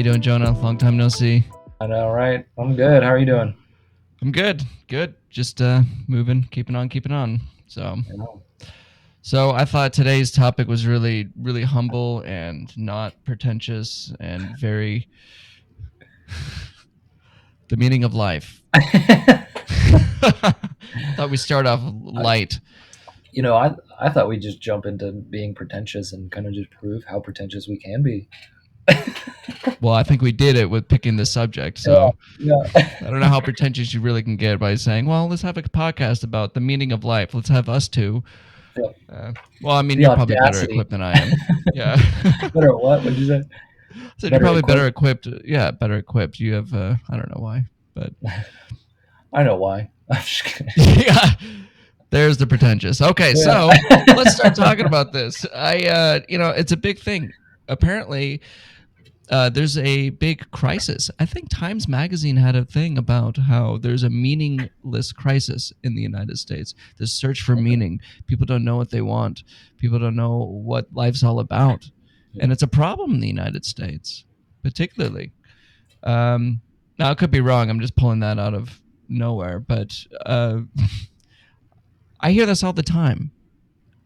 you doing, Jonah? Long time no see. I know, right? I'm good. How are you doing? I'm good. Good. Just moving, keeping on, keeping on. So, I know. so I thought today's topic was really, really humble and not pretentious and very the meaning of life. Thought we start off I, light. I thought we'd just jump into being pretentious and kind of just prove how pretentious we can be. Well, I think we did it with picking the subject. Yeah, So yeah, I don't know how pretentious you really can get by saying, "Well, let's have a podcast about the meaning of life. Let's have us two." yeah. Well, I mean, The you're probably better audacity. equipped than I am. Yeah. Better what? What'd you say? So you're Better probably better equipped. equipped. Yeah, better equipped. You have, I don't know why, but I know why. I'm just kidding. yeah, there's the pretentious. Okay, so let's start Yeah. talking about this. It's a big thing. Apparently, there's a big crisis. I think Times Magazine had a thing about how there's a meaningless crisis in the United States. This search for Okay. meaning. People don't know what they want. People don't know what life's all about, Yeah. and it's a problem in the United States, particularly. Um, Now, I could be wrong. I'm just pulling that out of nowhere, but I hear this all the time.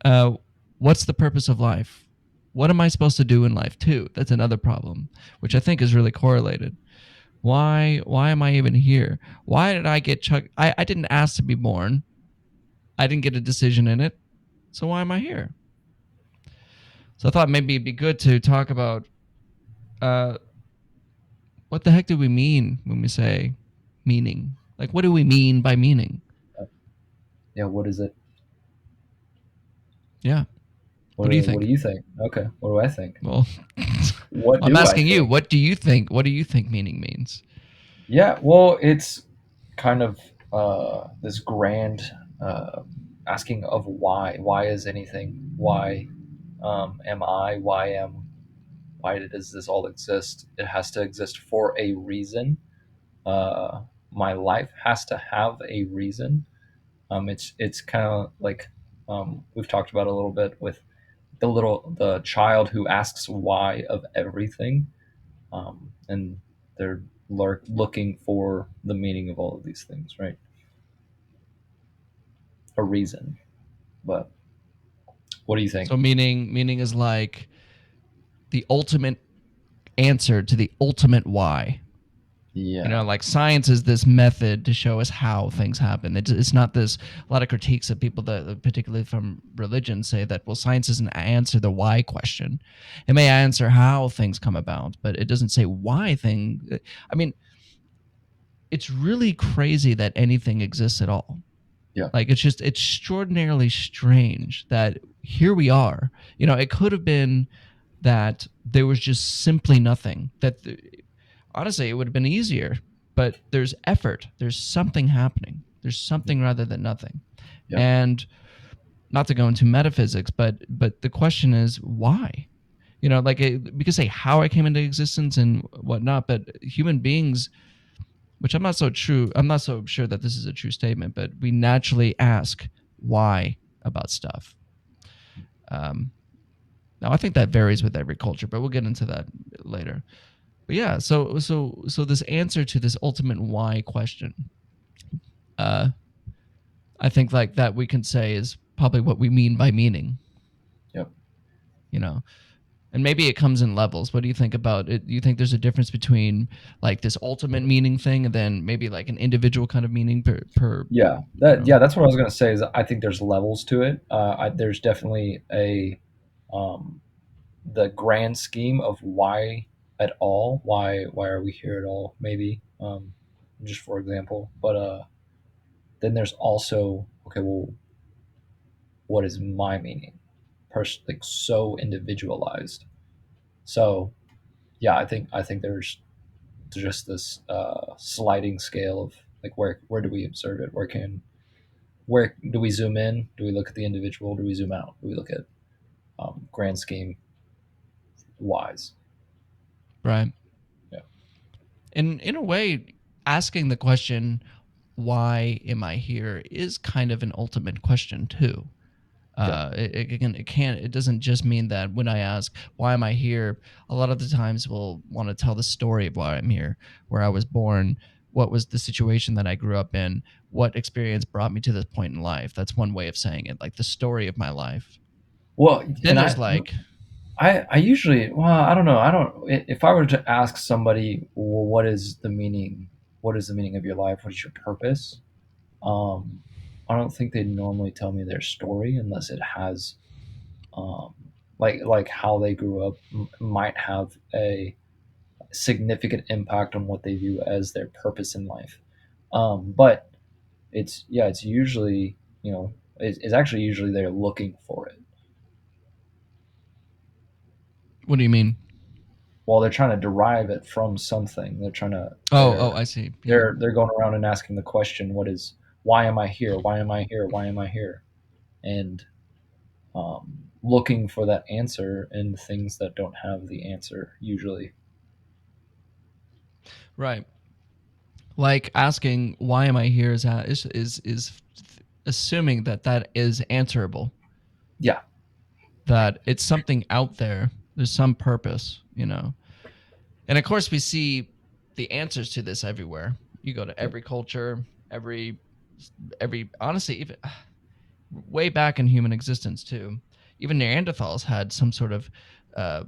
Uh, what's the purpose of life? What am I supposed to do in life too? That's another problem, which I think is really correlated. Why am I even here? Why did I get chucked? I didn't ask to be born. I didn't get a decision in it. So why am I here? So I thought maybe it'd be good to talk about uh, what the heck do we mean when we say meaning? Like, what do we mean by meaning? Yeah. What is it? Yeah. What What do you do, what do think? you think? Okay. What do I think? Well, What I'm do I asking you. think? What do you think? What do you think meaning means? Yeah. Well, it's kind of this grand uh, asking of why. Why is anything? Why am I? Why does this all exist? It has to exist for a reason. My life has to have a reason. It's kind of like we've talked about a little bit with the child who asks why of everything, and they're looking for the meaning of all of these things, right? A reason. But what do you think? So meaning is like the ultimate answer to the ultimate why. Yeah. Like science is this method to show us how things happen. It's not this. A lot of critiques of people that, particularly from religion, say that well, science doesn't answer the why question. It may answer how things come about, but it doesn't say why thing. I mean, it's really crazy that anything exists at all. Yeah. Like it's just extraordinarily strange that here we are. It could have been that there was just simply nothing. Honestly, it would have been easier, but there's effort. There's something happening. There's something rather than nothing. Yeah. And not to go into metaphysics, but the question is why? Like we could say how I came into existence and whatnot, but human beings, which I'm not so sure that this is a true statement, but we naturally ask why about stuff. Um, Now I think that varies with every culture, but we'll get into that later. But yeah, so this answer to this ultimate why question, uh, I think like that we can say is probably what we mean by meaning. Yep. You know, and maybe it comes in levels. What do you think about it? Do you think there's a difference between like this ultimate meaning thing and then maybe like an individual kind of meaning per Yeah. you That know? yeah. That's what I was gonna say. Is I think there's levels to it. There's definitely a um, the grand scheme of why at all. Why are we here at all? Maybe just for example. But then there's also okay. Well, what is my meaning? Like so individualized. So yeah, I think there's just this sliding scale of like where do we observe it? Where do we zoom in? Do we look at the individual? Do we zoom out? Do we look at grand scheme wise? Right. Yeah. And in a way, asking the question, why am I here, is kind of an ultimate question too. Yeah. It doesn't just mean that when I ask why am I here, a lot of the times we'll want to tell the story of why I'm here, where I was born, what was the situation that I grew up in, what experience brought me to this point in life. That's one way of saying it, like the story of my life. Well, Then and there's like, I usually, well, I don't know. I don't, if I were to ask somebody, well, what is the meaning? What is the meaning of your life? What is your purpose? Um, I don't think they normally tell me their story unless it has, um, like how they grew up might have a significant impact on what they view as their purpose in life. But it's usually, it's actually usually they're looking for it. what do you mean? Well, they're trying to derive it from something. Oh, I see. Yeah. They're going around and asking the question, what is, why am I here? Why am I here? Why am I here? And looking for that answer in things that don't have the answer usually. Right. Like asking why am I here is assuming that that is answerable, Yeah. that it's something out there. There's some purpose, you know. And of course, we see the answers to this everywhere. You go to Yep. every culture, every honestly, even way back in human existence too. Even Neanderthals had some sort of uh,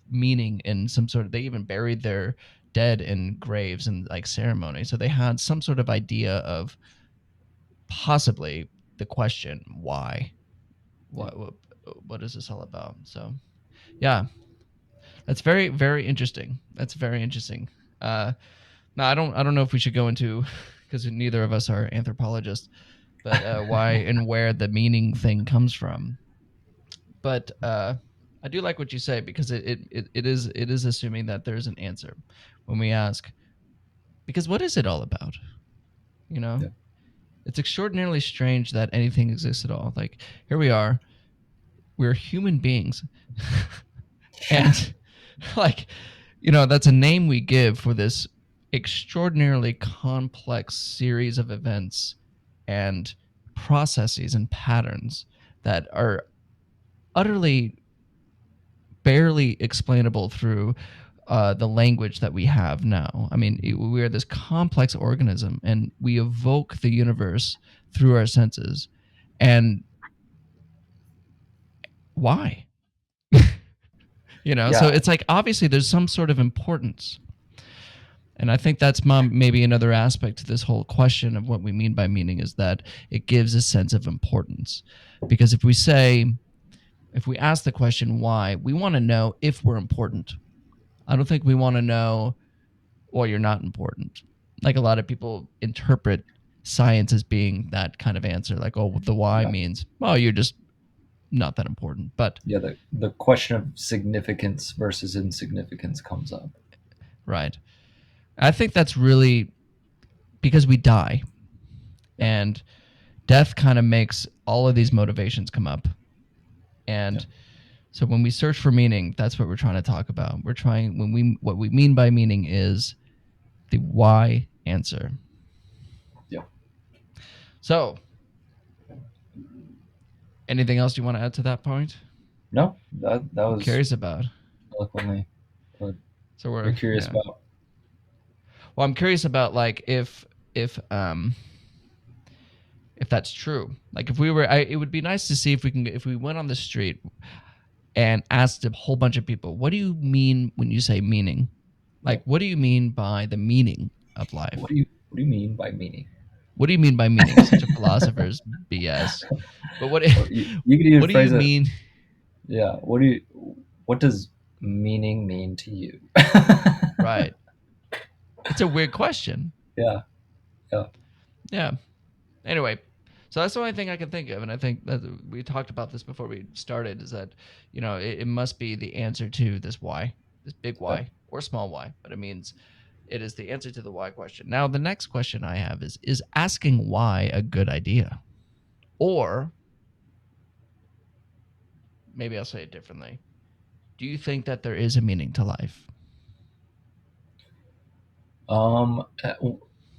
meaning in some sort of. They even buried their dead in graves and like ceremony, so they had some sort of idea of possibly the question why. Yeah. What is this all about? So yeah, that's very interesting. That's very interesting. Uh, Now, I don't know if we should go into because neither of us are anthropologists, but why and where the meaning thing comes from. But I do like what you say because it is assuming that there's an answer when we ask because what is it all about? You know, Yeah. it's extraordinarily strange that anything exists at all. Like here we are, we're human beings, Yeah. and like that's a name we give for this extraordinarily complex series of events and processes and patterns that are utterly barely explainable through the language that we have now. I mean, we are this complex organism and we evoke the universe through our senses. And why? So Yeah. it's like obviously there's some sort of importance. And I think that's maybe another aspect to this whole question of what we mean by meaning is that it gives a sense of importance. Because if we ask the question why, we want to know if we're important. I don't think we want to know, well, you're not important. Like a lot of people interpret science as being that kind of answer, like, oh, the why Yeah. means, well, you're just not that important. But, Yeah. The question of significance versus insignificance comes up. right. I think that's really because we die. Yeah. And death kind of makes all of these motivations come up. Yeah. And so when we search for meaning, that's what we're trying to talk about. We're trying when we what we mean by meaning is the why answer. Yeah. So, anything else you want to add to that point? No, that I'm was curious about. eloquently put. So You're we're curious yeah. about. Well, I'm curious about like if if that's true. Like if we were, it would be nice to see if we went on the street and asked a whole bunch of people, what do you mean when you say meaning? Yeah. Like, what do you mean by the meaning of life? What do you mean by meaning? What do you mean by meaning? Such a philosopher's BS. But what Or you could even what do you phrase it. mean? Yeah. What does meaning mean to you? Right. It's a weird question. Yeah. Yeah. Yeah. Anyway, so that's the only thing I can think of, and I think that we talked about this before we started. Is that it must be the answer to this why, this big Yeah. why or small why, but it means it is the answer to the why question. Now, the next question I have is asking why a good idea, or maybe I'll say it differently. Do you think that there is a meaning to life? Um, uh,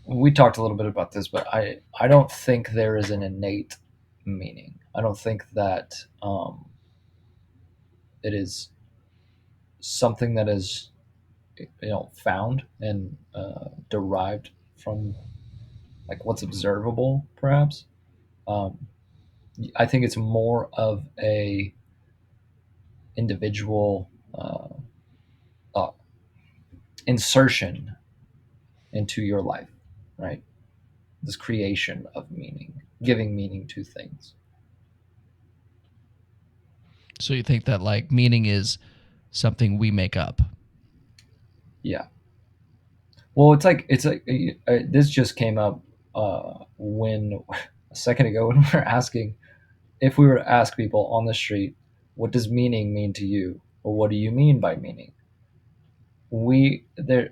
we talked a little bit about this, but I don't think there is an innate meaning. I don't think that it is something that is found and derived from like what's observable, perhaps. Um, I think it's more of a individual uh, insertion into your life, right? This creation of meaning, giving meaning to things. So you think that like meaning is something we make up? Yeah. Well, it's like this just came up when a second ago when we were asking if we were to ask people on the street, what does meaning mean to you, or what do you mean by meaning?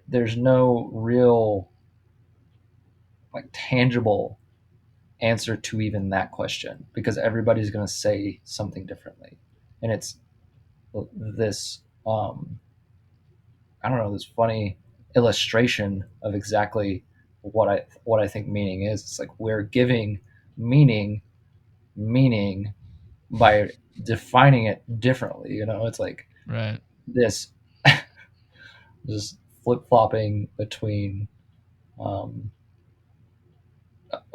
There's no real like tangible answer to even that question because everybody's going to say something differently, and it's this I don't know, this funny illustration of exactly what I think meaning is. It's like we're giving meaning by defining it differently. It's like Right. this just flip flopping between um,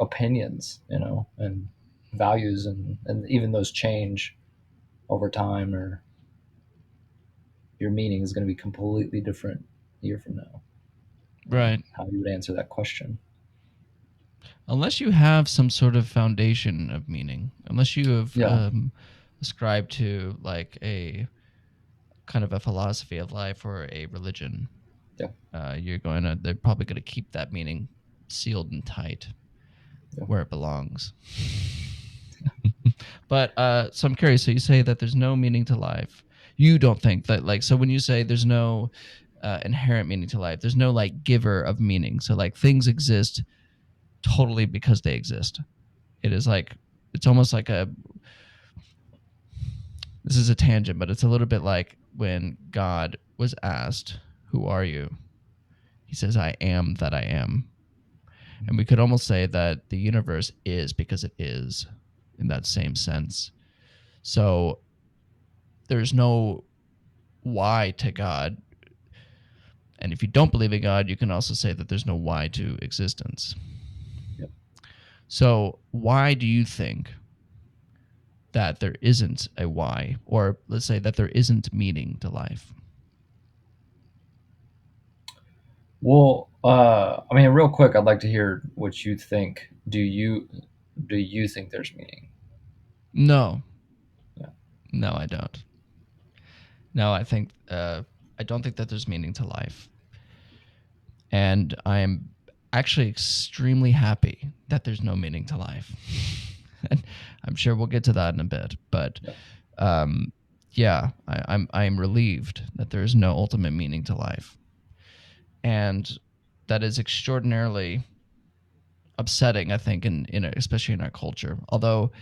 opinions, and values, and even those change over time, or your meaning is going to be completely different a year from now. Right. How you would answer that question? Unless you have some sort of foundation of meaning, unless you have Yeah, ascribed to like a kind of a philosophy of life or a religion, yeah, they're probably going to keep that meaning sealed and tight yeah. where it belongs. But so I'm curious. So you say that there's no meaning to life. You don't think that like so when you say there's no inherent meaning to life, there's no like giver of meaning. So like things exist totally because they exist. It is like it's almost like a this is a tangent, but it's a little bit like when God was asked, "Who are you?" He says, "I am that I am." And we could almost say that the universe is because it is in that same sense. So there's no why to God. And if you don't believe in God, you can also say that there's no why to existence. Yep. So, why do you think that there isn't a why, or let's say that there isn't meaning to life? Well, I mean, real quick, I'd like to hear what you think. Do you think there's meaning? No, Yeah. no, I don't. No, I don't think that there's meaning to life, and I am actually extremely happy that there's no meaning to life. And I'm sure we'll get to that in a bit, but Yeah. um, yeah, I am relieved that there is no ultimate meaning to life, and that is extraordinarily upsetting. I think especially in our culture. Although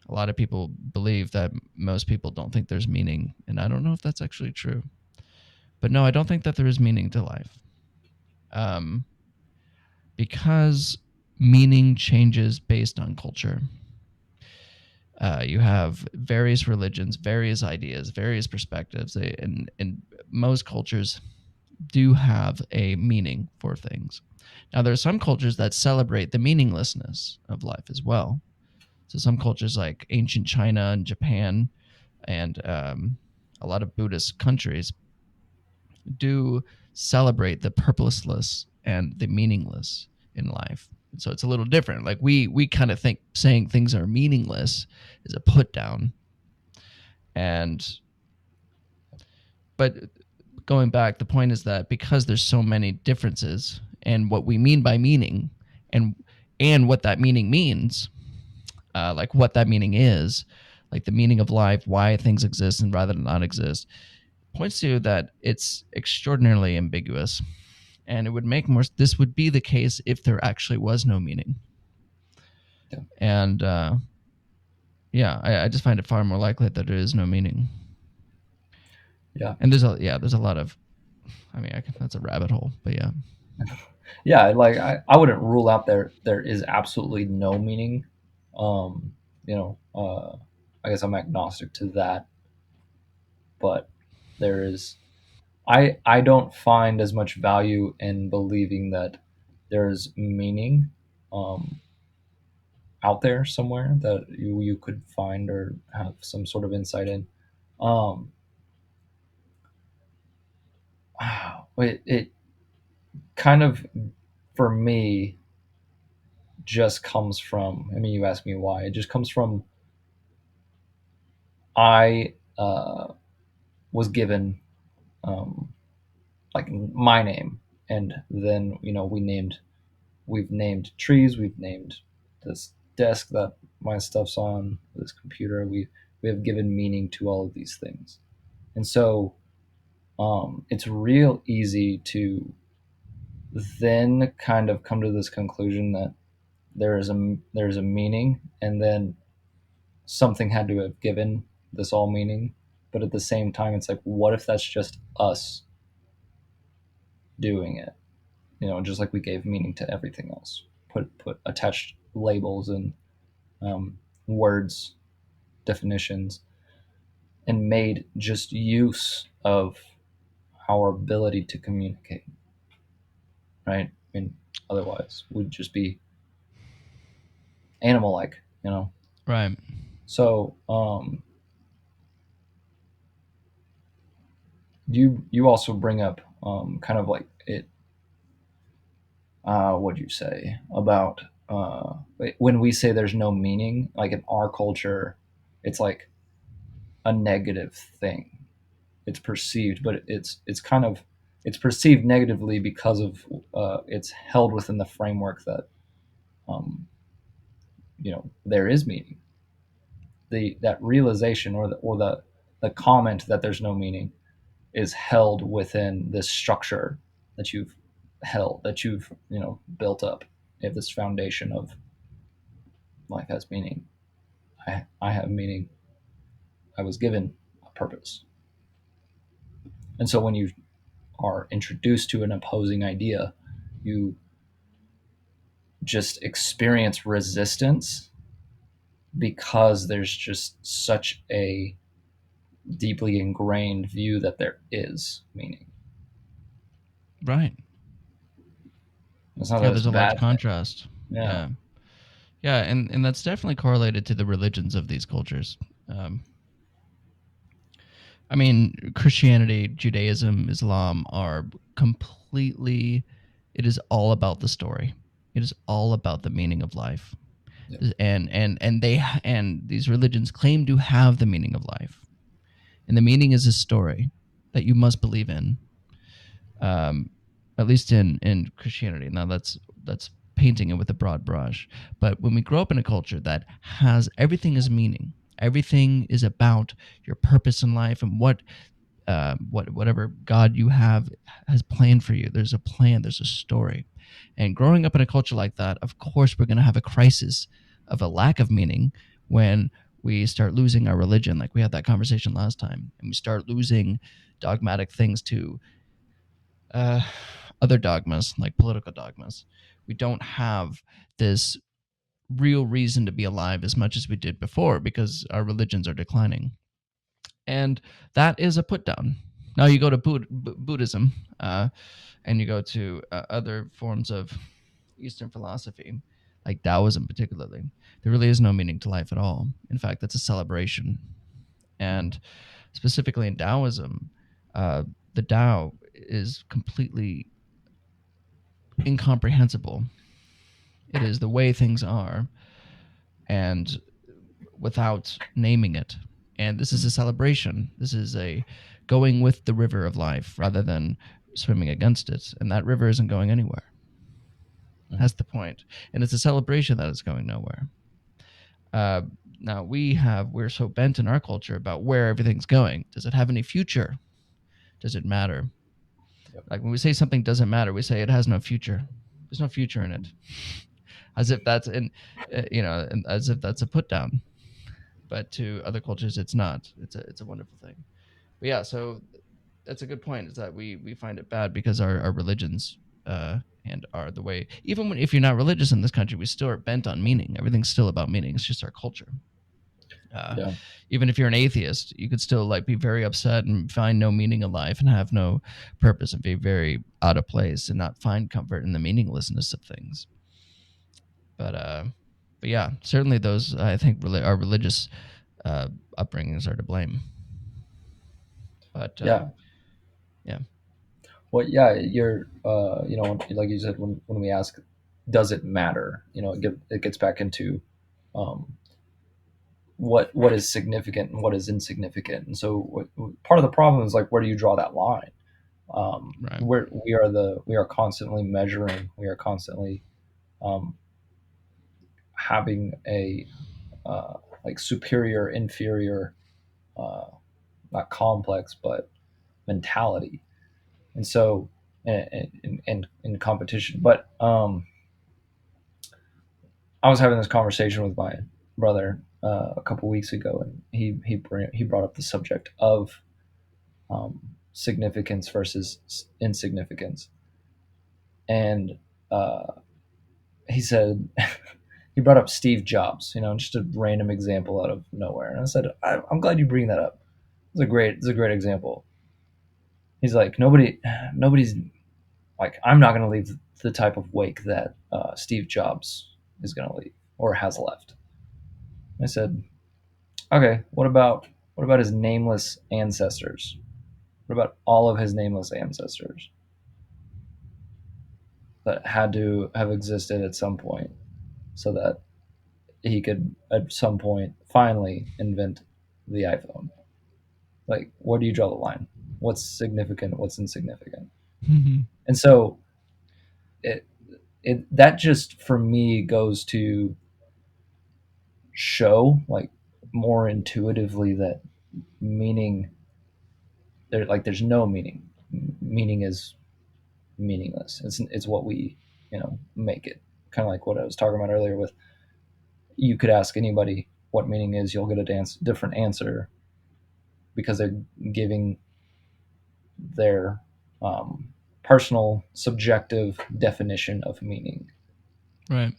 a lot of people believe that most people don't think there's meaning, and I don't know if that's actually true. But no, I don't think that there is meaning to life, um, because meaning changes based on culture. You have various religions, various ideas, various perspectives, and most cultures do have a meaning for things. Now, there are some cultures that celebrate the meaninglessness of life as well. So, some cultures like ancient China and Japan and a lot of Buddhist countries do celebrate the purposeless and the meaningless in life. And so it's a little different. Like we kind of think saying things are meaningless is a put down. And but going back, the point is that because there's so many differences and what we mean by meaning and what that meaning means, like what that meaning is, like the meaning of life, why things exist and rather than not exist, points to that it's extraordinarily ambiguous. And it would make more, this would be the case if there actually was no meaning. Yeah. And yeah, I just find it far more likely that there is no meaning. Yeah. And there's a lot of, I mean, that's a rabbit hole, but yeah. Yeah. Like I wouldn't rule out there is absolutely no meaning. Um, I guess I'm agnostic to that, but there is I don't find as much value in believing that there's meaning um, out there somewhere that you could find or have some sort of insight in. Um, it kind of, for me, just comes from, I mean, you asked me why. It just comes from, I was given um, like my name, and then we've named trees, we've named this desk that my stuff's on, this computer. We have given meaning to all of these things, and so it's real easy to then kind of come to this conclusion that there is a meaning, and then something had to have given this all meaning. But at the same time, it's like, what if that's just us doing it? Just like we gave meaning to everything else, put attached labels and words, definitions, and made just use of our ability to communicate, right? I mean, otherwise we'd just be animal like. Right. So you also bring up kind of like it. What'd you say about when we say there's no meaning? Like in our culture, it's like a negative thing. It's perceived, but it's perceived negatively because of it's held within the framework that um, there is meaning. That realization or the comment that there's no meaning is held within this structure that you've built up. You have this foundation of life has meaning. I have meaning. I was given a purpose. And so when you are introduced to an opposing idea, you just experience resistance because there's just such a deeply ingrained view that there is meaning. Right. It's not Yeah, that it's there's a large bad thing. contrast. Yeah. Yeah. Yeah, and that's definitely correlated to the religions of these cultures. Um, I mean, Christianity, Judaism, Islam are completely. It is all about the story. It is all about the meaning of life, Yep. and these religions claim to have the meaning of life, and the meaning is a story that you must believe in. Um, at least in Christianity. Now that's painting it with a broad brush. But when we grow up in a culture that has everything is meaning, everything is about your purpose in life and whatever God you have has planned for you. There's a plan. There's a story. And growing up in a culture like that, of course, we're going to have a crisis of a lack of meaning when we start losing our religion, like we had that conversation last time, and we start losing dogmatic things to uh, other dogmas, like political dogmas. We don't have this real reason to be alive as much as we did before because our religions are declining. And that is a put down. Now you go to Buddhism and you go to other forms of Eastern philosophy, like Taoism particularly. There really is no meaning to life at all. In fact, it's a celebration. And specifically in Taoism, the Tao is completely incomprehensible. It is the way things are, and without naming it. And this is a celebration. This is a going with the river of life rather than swimming against it. And that river isn't going anywhere. That's the point. And it's a celebration that it's going nowhere. Uh, Now we're so bent in our culture about where everything's going. Does it have any future? Does it matter? Yep. Like when we say something doesn't matter, we say it has no future. There's no future in it, as if that's as if that's a put down. But to other cultures, it's not. It's a wonderful thing. But yeah, so that's a good point. Is that we find it bad because our religions and are the way. Even if you're not religious in this country, we still are bent on meaning. Everything's still about meaning. It's just our culture. Uh, Yeah. Even if you're an atheist, you could still like be very upset and find no meaning in life and have no purpose and be very out of place and not find comfort in the meaninglessness of things. But uh, but yeah, certainly those I think our religious uh, upbringings are to blame. But Yeah. yeah, Well, yeah, you're, like you said, when we ask, does it matter? It gets back into um, what is significant and what is insignificant. And so, part of the problem is like, where do you draw that line? right, We are constantly measuring. We are constantly um, having a like superior, inferior, uh, not complex, but mentality. And so, in competition, but I was having this conversation with my brother a couple weeks ago, and he brought up the subject of significance versus insignificance, and uh, he said he brought up Steve Jobs, just a random example out of nowhere, and I said, I'm glad you bring that up. It's a great example. He's like, nobody's like, I'm not going to leave the type of wake that Steve Jobs is going to leave or has left. I said, okay, what about his nameless ancestors? What about all of his nameless ancestors that had to have existed at some point so that he could at some point finally invent the iPhone? Like, where do you draw the line? What's significant? What's insignificant? And so it that just for me goes to show like more intuitively that meaning there's no meaning. Meaning is meaningless. It's what we make it. Kind of like what I was talking about earlier. With you could ask anybody what meaning is, you'll get a different answer because they're giving their personal subjective definition of meaning. right.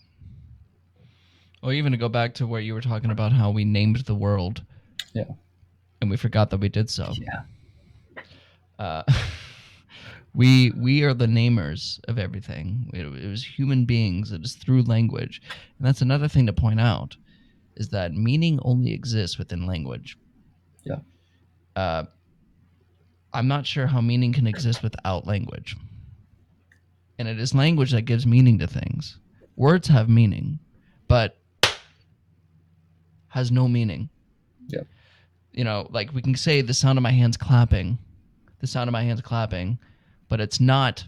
Or even to go back to where you were talking about how we named the world Yeah. and we forgot that we did so. Yeah. Uh, we are the namers of everything. It was human beings. It is through language, and that's another thing to point out is that meaning only exists within language. Yeah. Uh, I'm not sure how meaning can exist without language, and it is language that gives meaning to things. Words have meaning, but has no meaning. Yeah. Like we can say the sound of my hands clapping, the sound of my hands clapping, but it's not,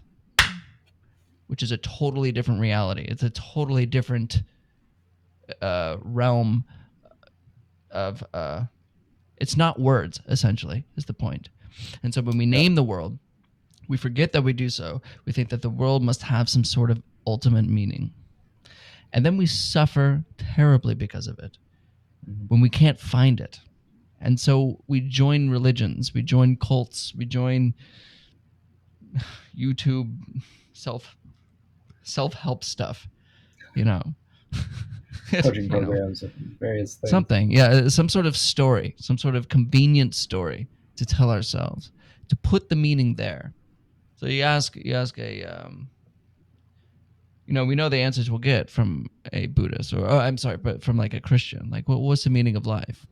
which is a totally different reality. It's a totally different realm of it's not words, essentially, is the point. And so when we Yeah. name the world, we forget that we do so. We think that the world must have some sort of ultimate meaning. And then we suffer terribly because of it Mhm. when we can't find it. And so we join religions, we join cults, we join YouTube self-help stuff, you know. Coaching you know, programs and various things. something, yeah, some sort of story, some sort of convenient story to tell ourselves, to put the meaning there. So you ask a we know the answers we'll get from a Buddhist or I'm sorry, but from like a Christian. Like, what's the meaning of life?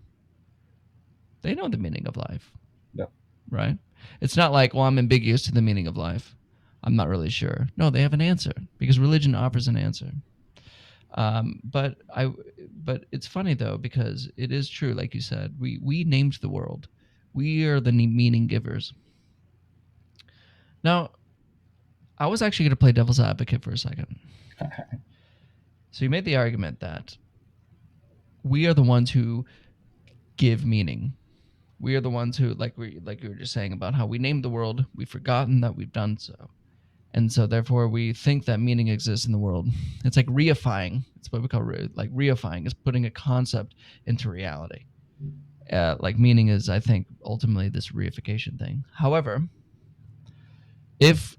They know the meaning of life, Yeah. right? It's not like, well, I'm ambiguous to the meaning of life. I'm not really sure. No, they have an answer because religion offers an answer. But it's funny though because it is true, like you said, we named the world. We are the meaning givers. Now, I was actually going to play devil's advocate for a second. So you made the argument that we are the ones who give meaning. We are the ones who, like you were just saying about how we named the world. We've forgotten that we've done so, and so therefore we think that meaning exists in the world. It's like reifying. It's what we call reifying. Is putting a concept into reality. Like meaning is, I think, ultimately this reification thing. However, if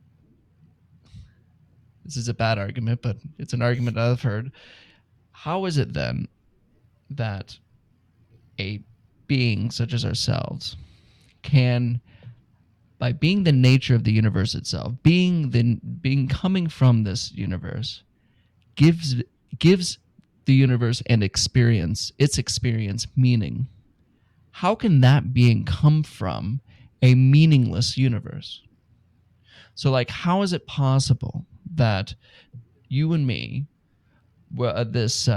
this is a bad argument, but it's an argument I've heard, how is it then that a being such as ourselves can, by being the nature of the universe itself, being coming from this universe, gives gives the universe an experience, its experience meaning. How can that being come from a meaningless universe? So, like, how is it possible that you and me, this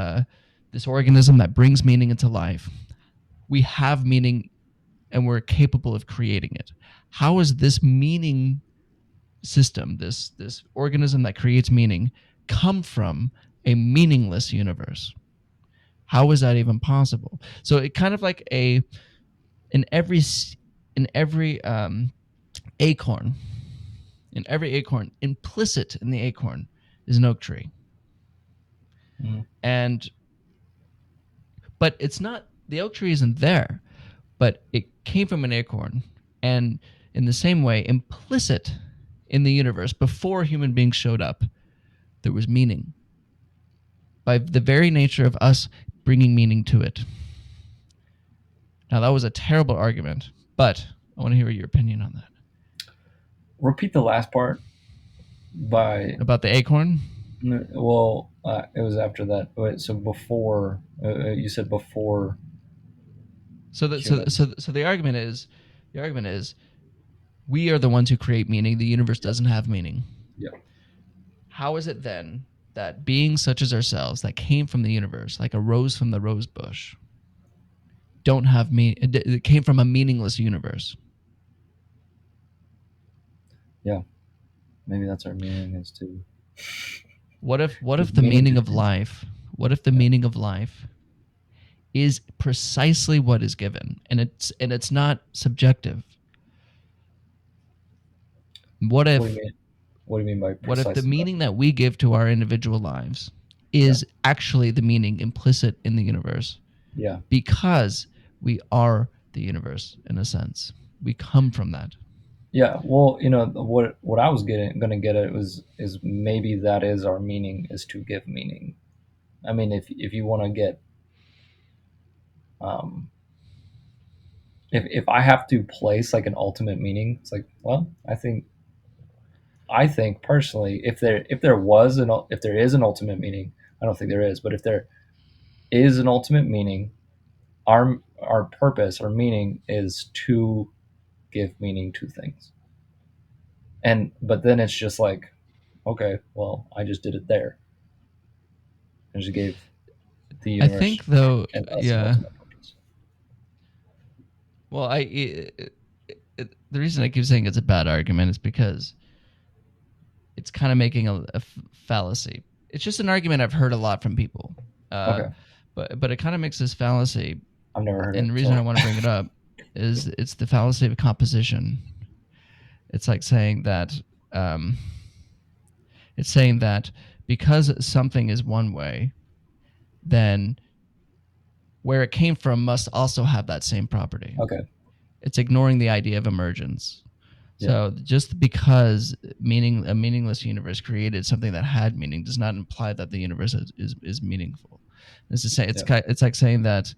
organism that brings meaning into life, we have meaning and we're capable of creating it? How is this meaning system, this organism that creates meaning, come from a meaningless universe? How is that even possible? So it kind of like a in every in every acorn, implicit in the acorn is an oak tree. Mm. And but it's not, the oak tree isn't there, but it came from an acorn. And in the same way, implicit in the universe before human beings showed up, there was meaning by the very nature of us bringing meaning to it. Now, that was a terrible argument, but I want to hear your opinion on that. Repeat the last part. By About the acorn? well, it was after that. Wait, so before you said before So humans. the argument is we are the ones who create meaning. The universe doesn't have meaning. Yeah. How is it then that beings such as ourselves that came from the universe, like a rose from the rose bush, don't have meaning? It came from a meaningless universe. Yeah. Maybe that's our meaning is to. What if Give the meaning meaning to of things. life? What if the Yeah. meaning of life is precisely what is given, and it's not subjective? What What do you if mean? What do you mean by the precisely that? meaning that we give to our individual lives Yeah. is actually the meaning implicit in the universe, Yeah. because we are the universe in a sense. We come from that. Yeah. Well, what I was gonna get at was is maybe that is our meaning is to give meaning. I mean, if you want to get um, if I have to place like an ultimate meaning, it's like, well, I think personally, if there is an ultimate meaning, I don't think there is, but if there is an ultimate meaning, our purpose, our meaning is to give meaning to things. And but then it's just like, okay, well, I just did it there. I just gave the I universe think though, and us an yeah. ultimate purpose. Well, the reason I keep saying it's a bad argument is because it's kind of making a fallacy. It's just an argument I've heard a lot from people. Uh, Okay, but it kind of makes this fallacy, I've never heard and it, the reason I so want to bring it up is it's the fallacy of composition. It's like saying that um, it's saying that because something is one way, then where it came from must also have that same property. okay, It's ignoring the idea of emergence. yeah, So just because a meaningless universe created something that had meaning does not imply that the universe is meaningful. It's to say yeah, it's like saying that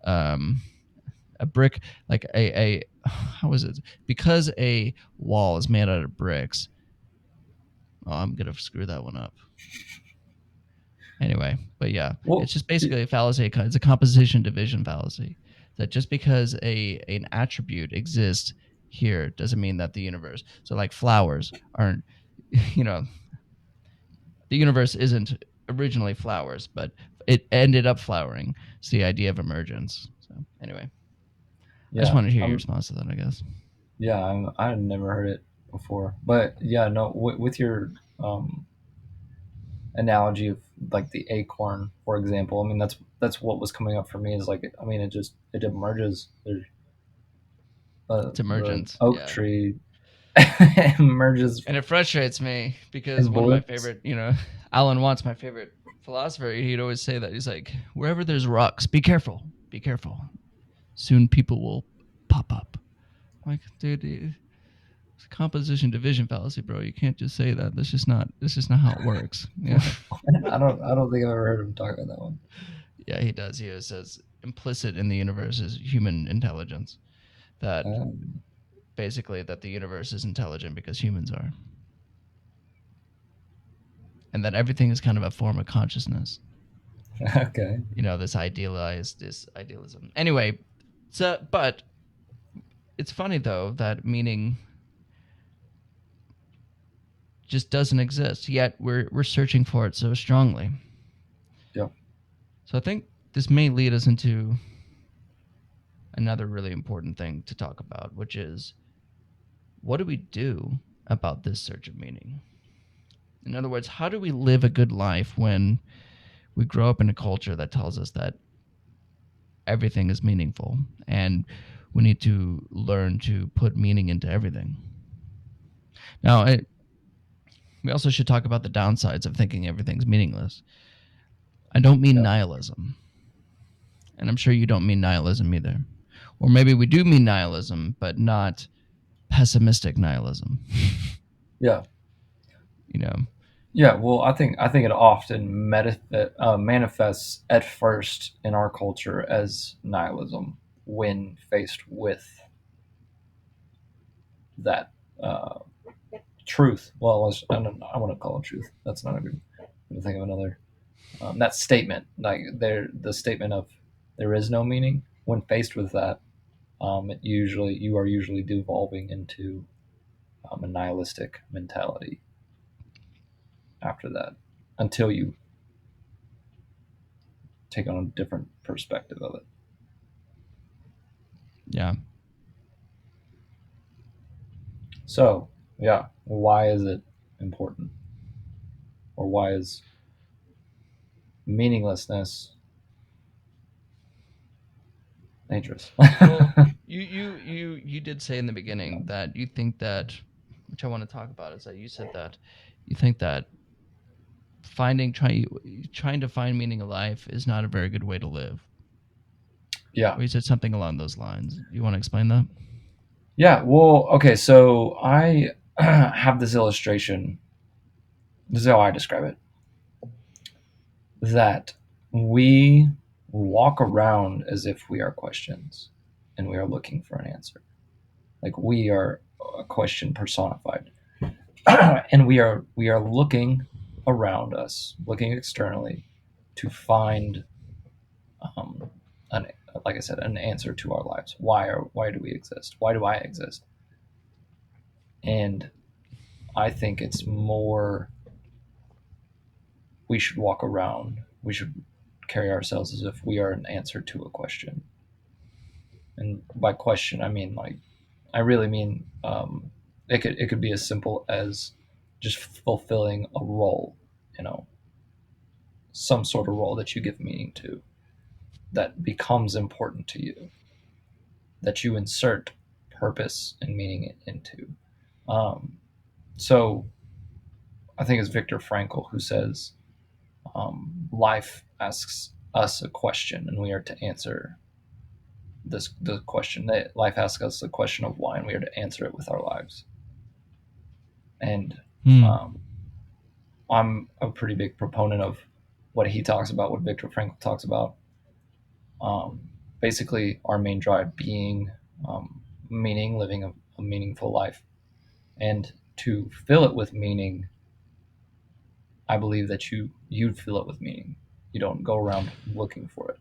um, a brick, like a how is it, because a wall is made out of bricks. Oh, I'm gonna screw that one up. Anyway, but yeah, well, it's just basically a fallacy. It's a composition division fallacy. That just because an attribute exists here doesn't mean that the universe. So like flowers aren't, you know, the universe isn't originally flowers, but it ended up flowering. It's the idea of emergence. So anyway, I just yeah, wanted to hear your response to that, I guess. yeah, I had never heard it before, but yeah, no, with your um, analogy of like the acorn, for example. I mean, that's what was coming up for me is like, I mean, it emerges. There's It's the emergence, oak yeah. tree emerges And it frustrates me because and one of my blooms. favorite, Alan Watts, my favorite philosopher, he'd always say that. He's like, wherever there's rocks, be careful, be careful. Soon people will pop up. I'm like, dude, it's a composition division fallacy, bro. You can't just say that. That's just not how it works. Yeah. I don't think I've ever heard him talk about that one. Yeah, he does. He always says implicit in the universe is human intelligence. That Um, basically that the universe is intelligent because humans are, and that everything is kind of a form of consciousness. okay. This idealism. Anyway, so but it's funny though that meaning just doesn't exist. Yet we're searching for it so strongly. Yeah. So I think this may lead us into another really important thing to talk about, which is what do we do about this search of meaning? In other words, how do we live a good life when we grow up in a culture that tells us that everything is meaningful and we need to learn to put meaning into everything? Now, we also should talk about the downsides of thinking everything's meaningless. I don't mean Yeah. nihilism, and I'm sure you don't mean nihilism either. Or maybe we do mean nihilism, but not pessimistic nihilism. Yeah. you know, Yeah. Well, I think it often manifests at first in our culture as nihilism when faced with that truth. Well, I want to call it truth. That's not a good. I'm think of another. That statement, like the statement of there is no meaning. When faced with that, you are usually devolving into a nihilistic mentality after that, until you take on a different perspective of it. yeah. So, yeah, why is it important, or why is meaninglessness dangerous? Well, you did say in the beginning that you think that, which I want to talk about, is that you said that you think that trying to find meaning in life is not a very good way to live. Yeah. Or you said something along those lines. You want to explain that? Yeah. Well, okay. So I have this illustration. This is how I describe it: that we walk around as if we are questions and we are looking for an answer. Like we are a question personified. And we are looking around us, looking externally to find um, an, like I said, an answer to our lives. Why do we exist? Why do I exist? And I think it's more, we should walk around. We should carry ourselves as if we are an answer to a question. And by question, I mean like, I really mean it could be as simple as just fulfilling a role, you know, some sort of role that you give meaning to, that becomes important to you, that you insert purpose and meaning into. Um, so I think it's Viktor Frankl who says, life asks us a question, and we are to answer the question. That life asks us the question of why, and we are to answer it with our lives. And Hmm. um, I'm a pretty big proponent of what he talks about, what Viktor Frankl talks about. Um, Basically, our main drive being meaning, living a meaningful life. And to fill it with meaning, I believe that you fill it with meaning. You don't go around looking for it.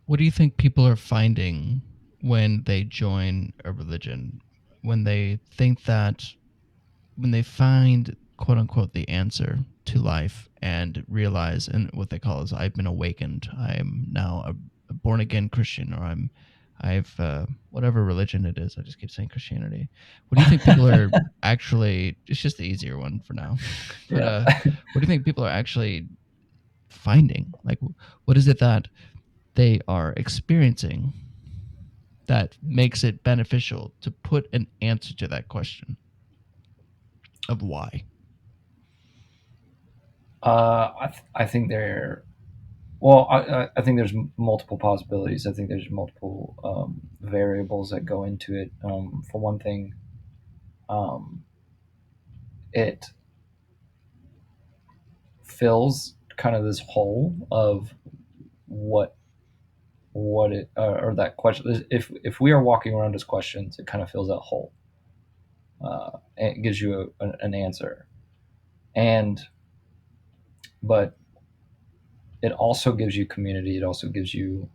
What do you think people are finding when they join a religion? When they think that, when they find quote unquote the answer to life and realize, and what they call is, I've been awakened. I'm now a born again Christian, or I've whatever religion it is. I just keep saying Christianity. What do you think people are actually? It's just the easier one for now. But Yeah. what do you think people are actually finding? Like, what is it that they are experiencing that makes it beneficial to put an answer to that question of why? I think there. Well, I think there's multiple possibilities. I think there's multiple variables that go into it. For one thing, um, it fills kind of this hole of what what it or that question. If we are walking around as questions, it kind of fills that hole. And it gives you an answer, and but it also gives you community. It also gives you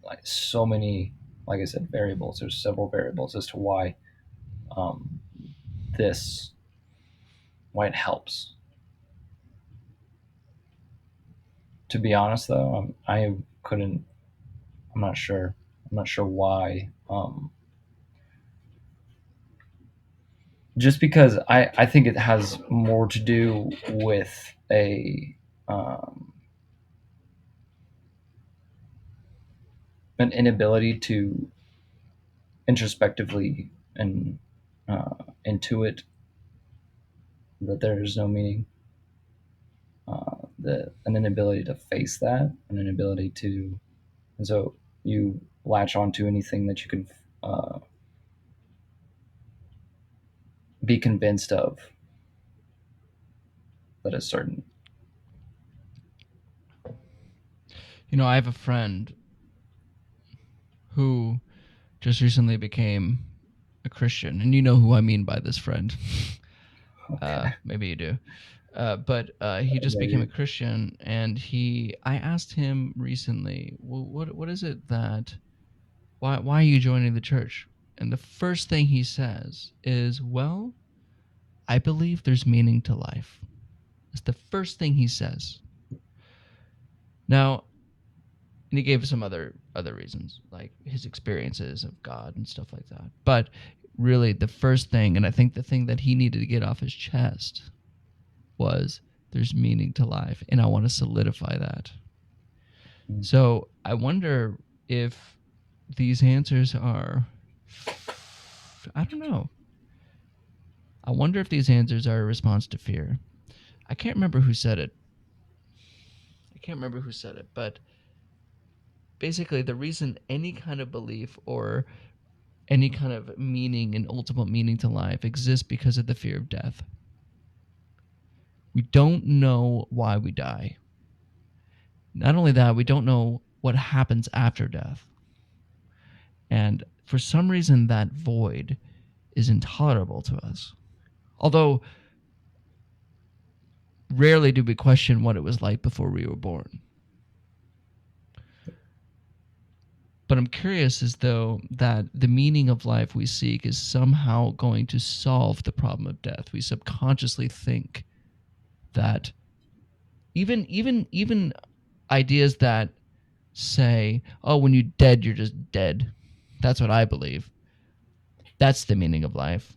like so many, like I said, variables. There's several variables as to um, this why it helps. To be honest, though, I couldn't. I'm not sure. I'm not sure why. Just because I think it has more to do with um, an inability to introspectively and intuit that there is no meaning. An inability to face that, an inability to, and so you latch onto anything that you can uh, be convinced of that is certain. I have a friend who just recently became a Christian, and you know who I mean by this friend. Okay, Maybe you do. But he just became a maybe. Christian, and I asked him recently, well, what is it that, why are you joining the church? And the first thing he says is, well, I believe there's meaning to life. That's the first thing he says. Now, and he gave some other reasons, like his experiences of God and stuff like that. But really, the first thing, and I think the thing that he needed to get off his chest was there's meaning to life, and I want to solidify that. So I wonder if these answers are, I don't know. I wonder if these answers are a response to fear. I can't remember who said it. But basically, the reason any kind of belief or any kind of meaning and ultimate meaning to life exists because of the fear of death. We don't know why we die. Not only that, we don't know what happens after death. And for some reason, that void is intolerable to us. Although, rarely do we question what it was like before we were born. But I'm curious as though that the meaning of life we seek is somehow going to solve the problem of death. We subconsciously think that even ideas that say, "Oh, when you're dead, you're just dead." That's what I believe. That's the meaning of life.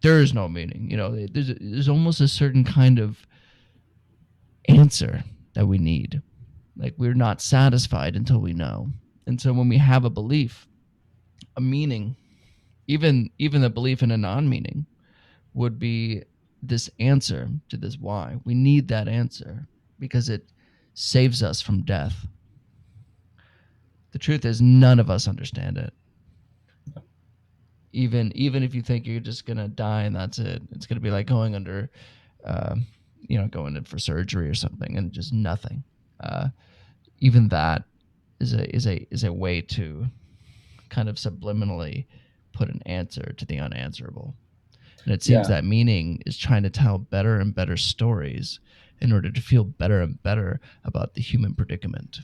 There is no meaning. There's almost a certain kind of answer that we need. Like, we're not satisfied until we know. And so when we have a belief, a meaning, even a belief in a non-meaning would be this answer to this why. We need that answer because it saves us from death. The truth is, none of us understand it. Even if you think you're just gonna die and that's it, it's gonna be like going under, uh, going in for surgery or something, and just nothing. Uh, Even that is a way to kind of subliminally put an answer to the unanswerable. And it seems Yeah, that meaning is trying to tell better and better stories in order to feel better and better about the human predicament.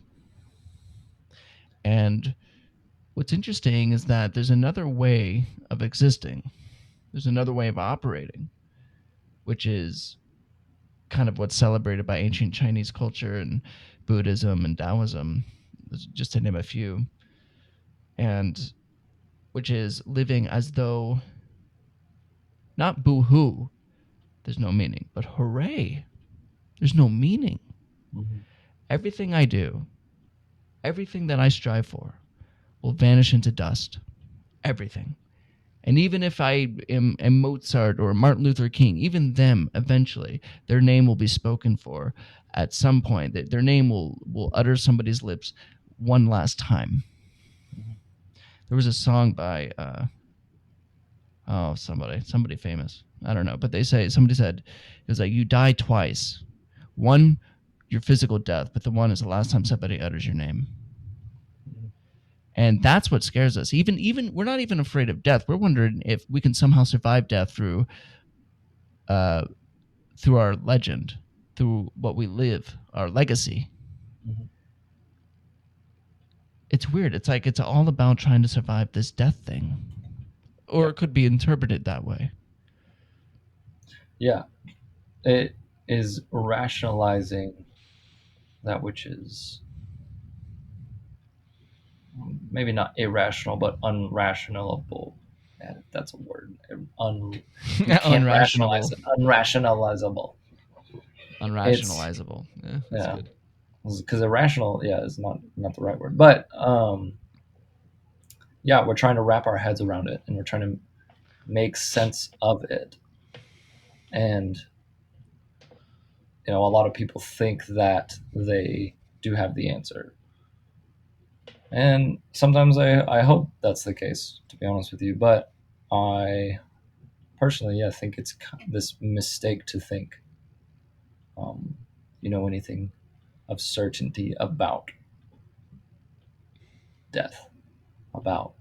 And what's interesting is that there's another way of existing, there's another way of operating, which is kind of what's celebrated by ancient Chinese culture and Buddhism and Taoism, just to name a few, and which is living as though not boo hoo, there's no meaning, but hooray, there's no meaning. mm-hmm. Everything I do, everything that I strive for, will vanish into dust. Everything. And even if I am Mozart or Martin Luther King, even them, eventually, their name will be spoken for at some point. Their name will utter somebody's lips one last time. There was a song by, somebody famous. I don't know, but somebody said, it was like, you die twice. One, your physical death, but the one is the last time somebody utters your name. And that's what scares us. Even we're not even afraid of death. We're wondering if we can somehow survive death uh, through our legend, through what we live, our legacy. Mhm. It's weird. It's like it's all about trying to survive this death thing, or Yeah. it could be interpreted that way. Yeah. It is rationalizing that which is maybe not irrational, but unrationalable. Yeah, that's a word. You can't rationalize Unrationable, it. Unrationalizable. It's unrationalizable. Yeah, that's yeah, good. because irrational, yeah, is not the right word. But yeah, we're trying to wrap our heads around it, and we're trying to make sense of it. And a lot of people think that they do have the answer, and sometimes I hope that's the case, to be honest with you. But I personally, yeah, think it's this mistake to think um, you know anything of certainty about death, about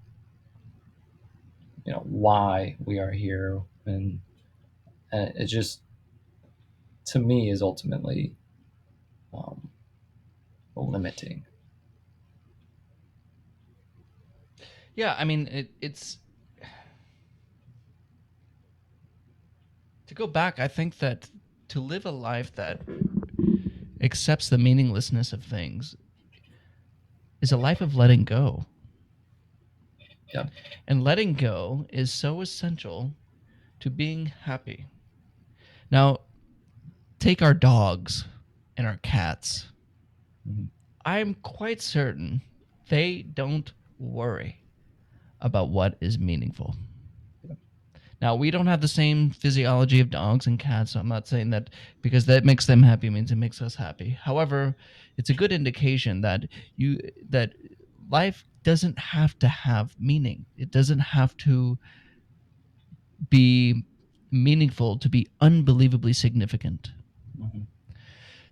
why we are here, and it just, to me, is ultimately um, limiting. Yeah, I mean, it's to go back. I think that to live a life that accepts the meaninglessness of things is a life of letting go. Yeah. And letting go is so essential to being happy. Now, take our dogs and our cats. Mhm. I'm quite certain they don't worry about what is meaningful. Now, we don't have the same physiology of dogs and cats, so I'm not saying that because that makes them happy means it makes us happy. However, it's a good indication you that life doesn't have to have meaning. It doesn't have to be meaningful to be unbelievably significant. Mhm.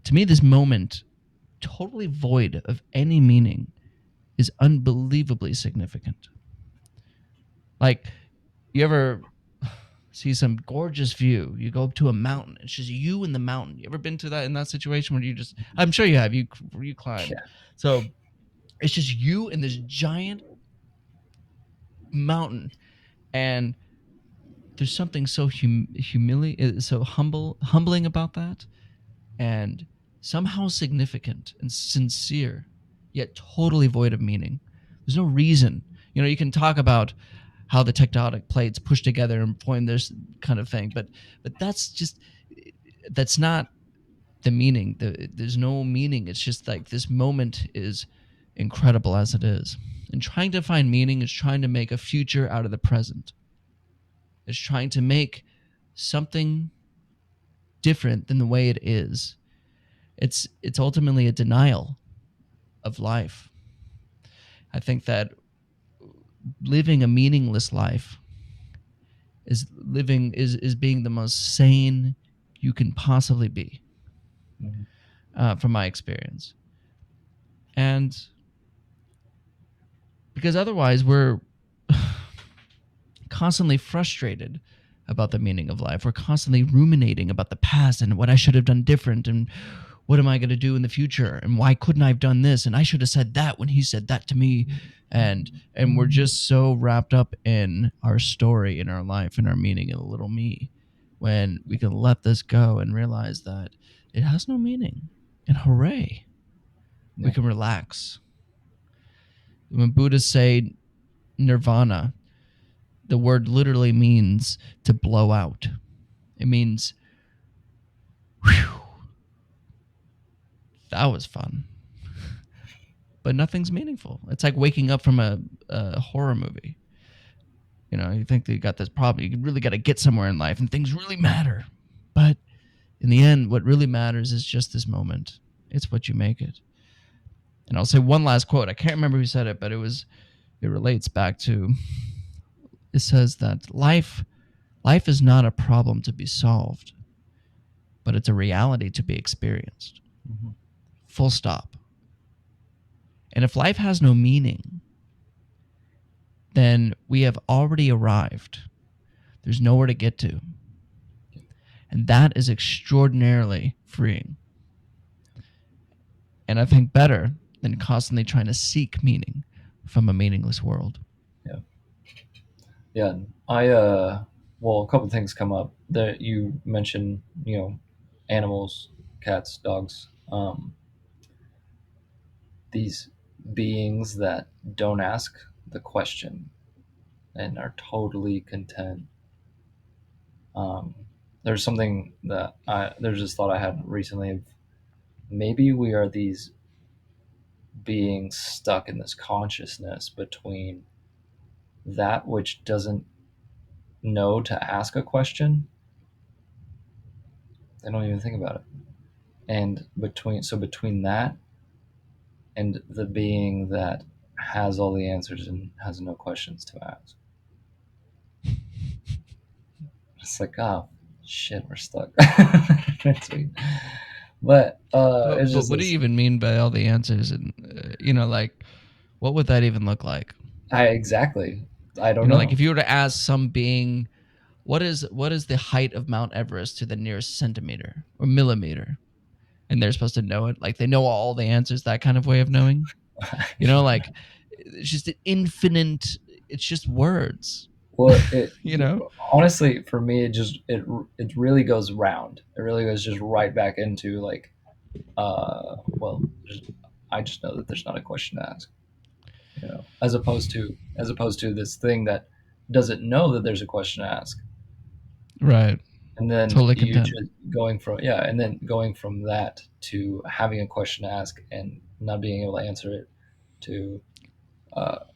To me, this moment, totally void of any meaning, is unbelievably significant. Like, you ever see some gorgeous view? You go up to a mountain. It's just you and the mountain. You ever been to that in that situation where you just? I'm sure you have. You climbed. Yeah. So it's just you and this giant mountain, and there's something so so humbling about that, and somehow significant and sincere, yet totally void of meaning. There's no reason. You can talk about how the tectonic plates push together and form this kind of thing, but that's not the meaning. There's no meaning. It's just like this moment is incredible as it is. And trying to find meaning is trying to make a future out of the present. It's trying to make something different than the way it is. It's ultimately a denial of life. I think that living a meaningless life is being the most sane you can possibly be, Mhm. from my experience. And because otherwise we're constantly frustrated about the meaning of life. We're constantly ruminating about the past and what I should have done different, and what am I going to do in the future, and why couldn't I have done this, and I should have said that when he said that to me. And we're just so wrapped up in our story, in our life, in our meaning, in a little me, when we can let this go and realize that it has no meaning. And hooray, we Yeah. can relax. When Buddhists say nirvana, the word literally means to blow out. It means, whew, that was fun. But nothing's meaningful. It's like waking up from a horror movie. You think that you got this problem. You really got to get somewhere in life and things really matter. But in the end, what really matters is just this moment. It's what you make it. And I'll say one last quote. I can't remember who said it, but it relates back to, it says that life is not a problem to be solved, but it's a reality to be experienced. Mhm. Full stop. And if life has no meaning, then we have already arrived. There's nowhere to get to. And that is extraordinarily freeing. And I think better than constantly trying to seek meaning from a meaningless world. Yeah. Yeah. Well, a couple things come up that you mentioned, animals, cats, dogs, these beings that don't ask the question and are totally content. Um, there's this thought I had recently of maybe we are these beings stuck in this consciousness between that which doesn't know to ask a question. They don't even think about it. And between that and the being that has all the answers and has no questions to ask. It's like, oh shit, we're stuck. That's sweet. But it's But just what do you this. even mean by all the answers? And, like, what would that even look like? I exactly. I don't Like know. if you were to ask some being, what is the height of Mount Everest to the nearest centimeter or millimeter? And they're supposed to know it. Like they know all the answers, that kind of way of knowing. Like it's just an infinite, it's just words. Well, you know? honestly for me it really goes round. It really goes just right back into like, well, I just know that there's not a question to ask. As opposed to this thing that doesn't know that there's a question to ask, Right. and then Totally you content. just going from that to having a question to ask and not being able to answer it, to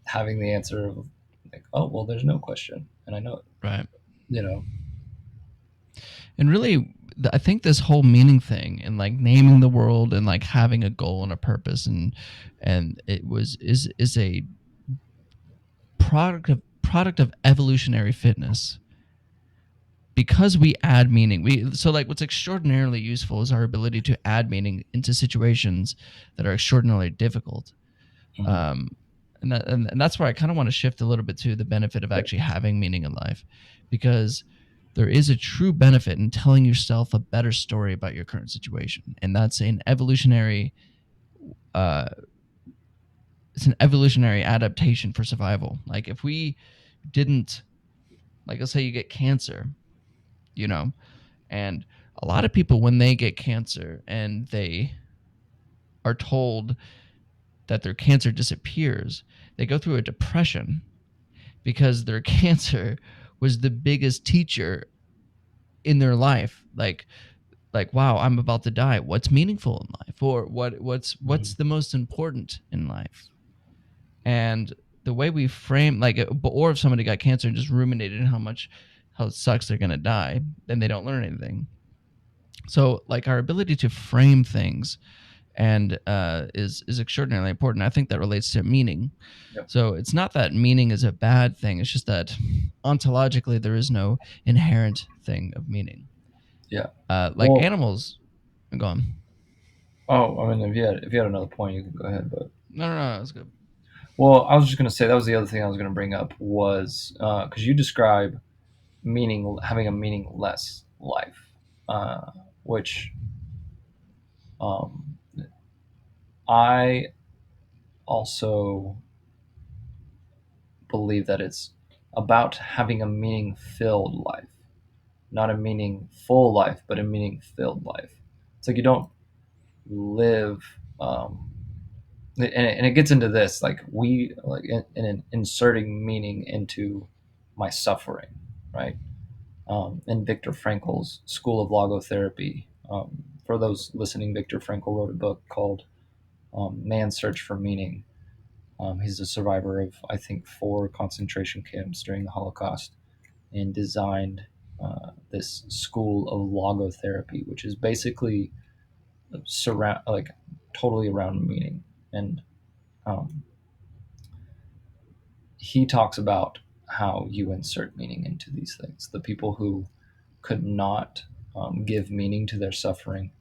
having the answer of like, oh well, there's no question and I know it. Right. You know. And really, I think this whole meaning thing and like naming the world and like having a goal and a purpose and it was is a product of evolutionary fitness, because we add meaning. Like what's extraordinarily useful is our ability to add meaning into situations that are extraordinarily difficult. Mhm. um, and that's where I kind of want to shift a little bit to the benefit of actually having meaning in life, because there is a true benefit in telling yourself a better story about your current situation, and that's an evolutionary uh, it's an evolutionary adaptation for survival. Like if we didn't, like let's say you get cancer, you know, and a lot of people when they get cancer and they are told that their cancer disappears, they go through a depression because their cancer was the biggest teacher in their life. Like wow, I'm about to die. What's meaningful in life? Or what's Mhm. the most important in life? And the way we frame or if somebody got cancer and just ruminated how it sucks they're gonna die, then they don't learn anything. So like our ability to frame things and is extraordinarily important. I think that relates to meaning. Yep. So it's not that meaning is a bad thing. It's just that ontologically there is no inherent thing of meaning. Yeah. Like Well, animals. Go on. oh, I mean, if you had another point, you can go ahead. But No, no, no. That's good. well, I was just gonna say that was the other thing I was gonna bring up was because you describe having a meaningless life, which um, I also believe that it's about having a meaning filled life, not a meaningful life, but a meaning filled life. It's like you don't live, and it gets into this like we like in inserting meaning into my suffering, right? In Viktor Frankl's School of Logotherapy. For those listening, Viktor Frankl wrote a book called Man's Search for Meaning. He's a survivor of, I think, 4 concentration camps during the Holocaust, and designed this school of logotherapy, which is basically totally around meaning. And um, he talks about how you insert meaning into these things. The people who could not give meaning to their suffering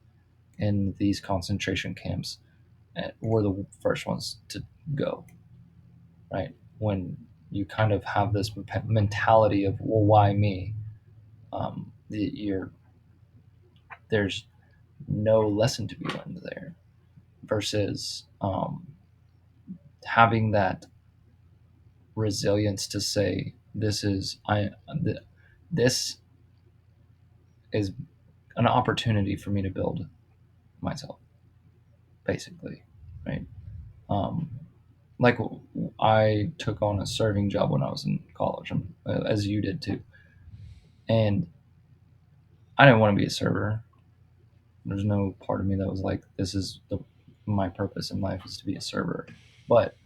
in these concentration camps were the first ones to go, right? When you kind of have this mentality of, well, why me? You're there's no lesson to be learned there versus having that resilience to say this is an opportunity for me to build myself, basically, right? um, like I took on a serving job when I was in college, as you did too, and I didn't want to be a server. There's no part of me that was like, this is my purpose in life is to be a server. But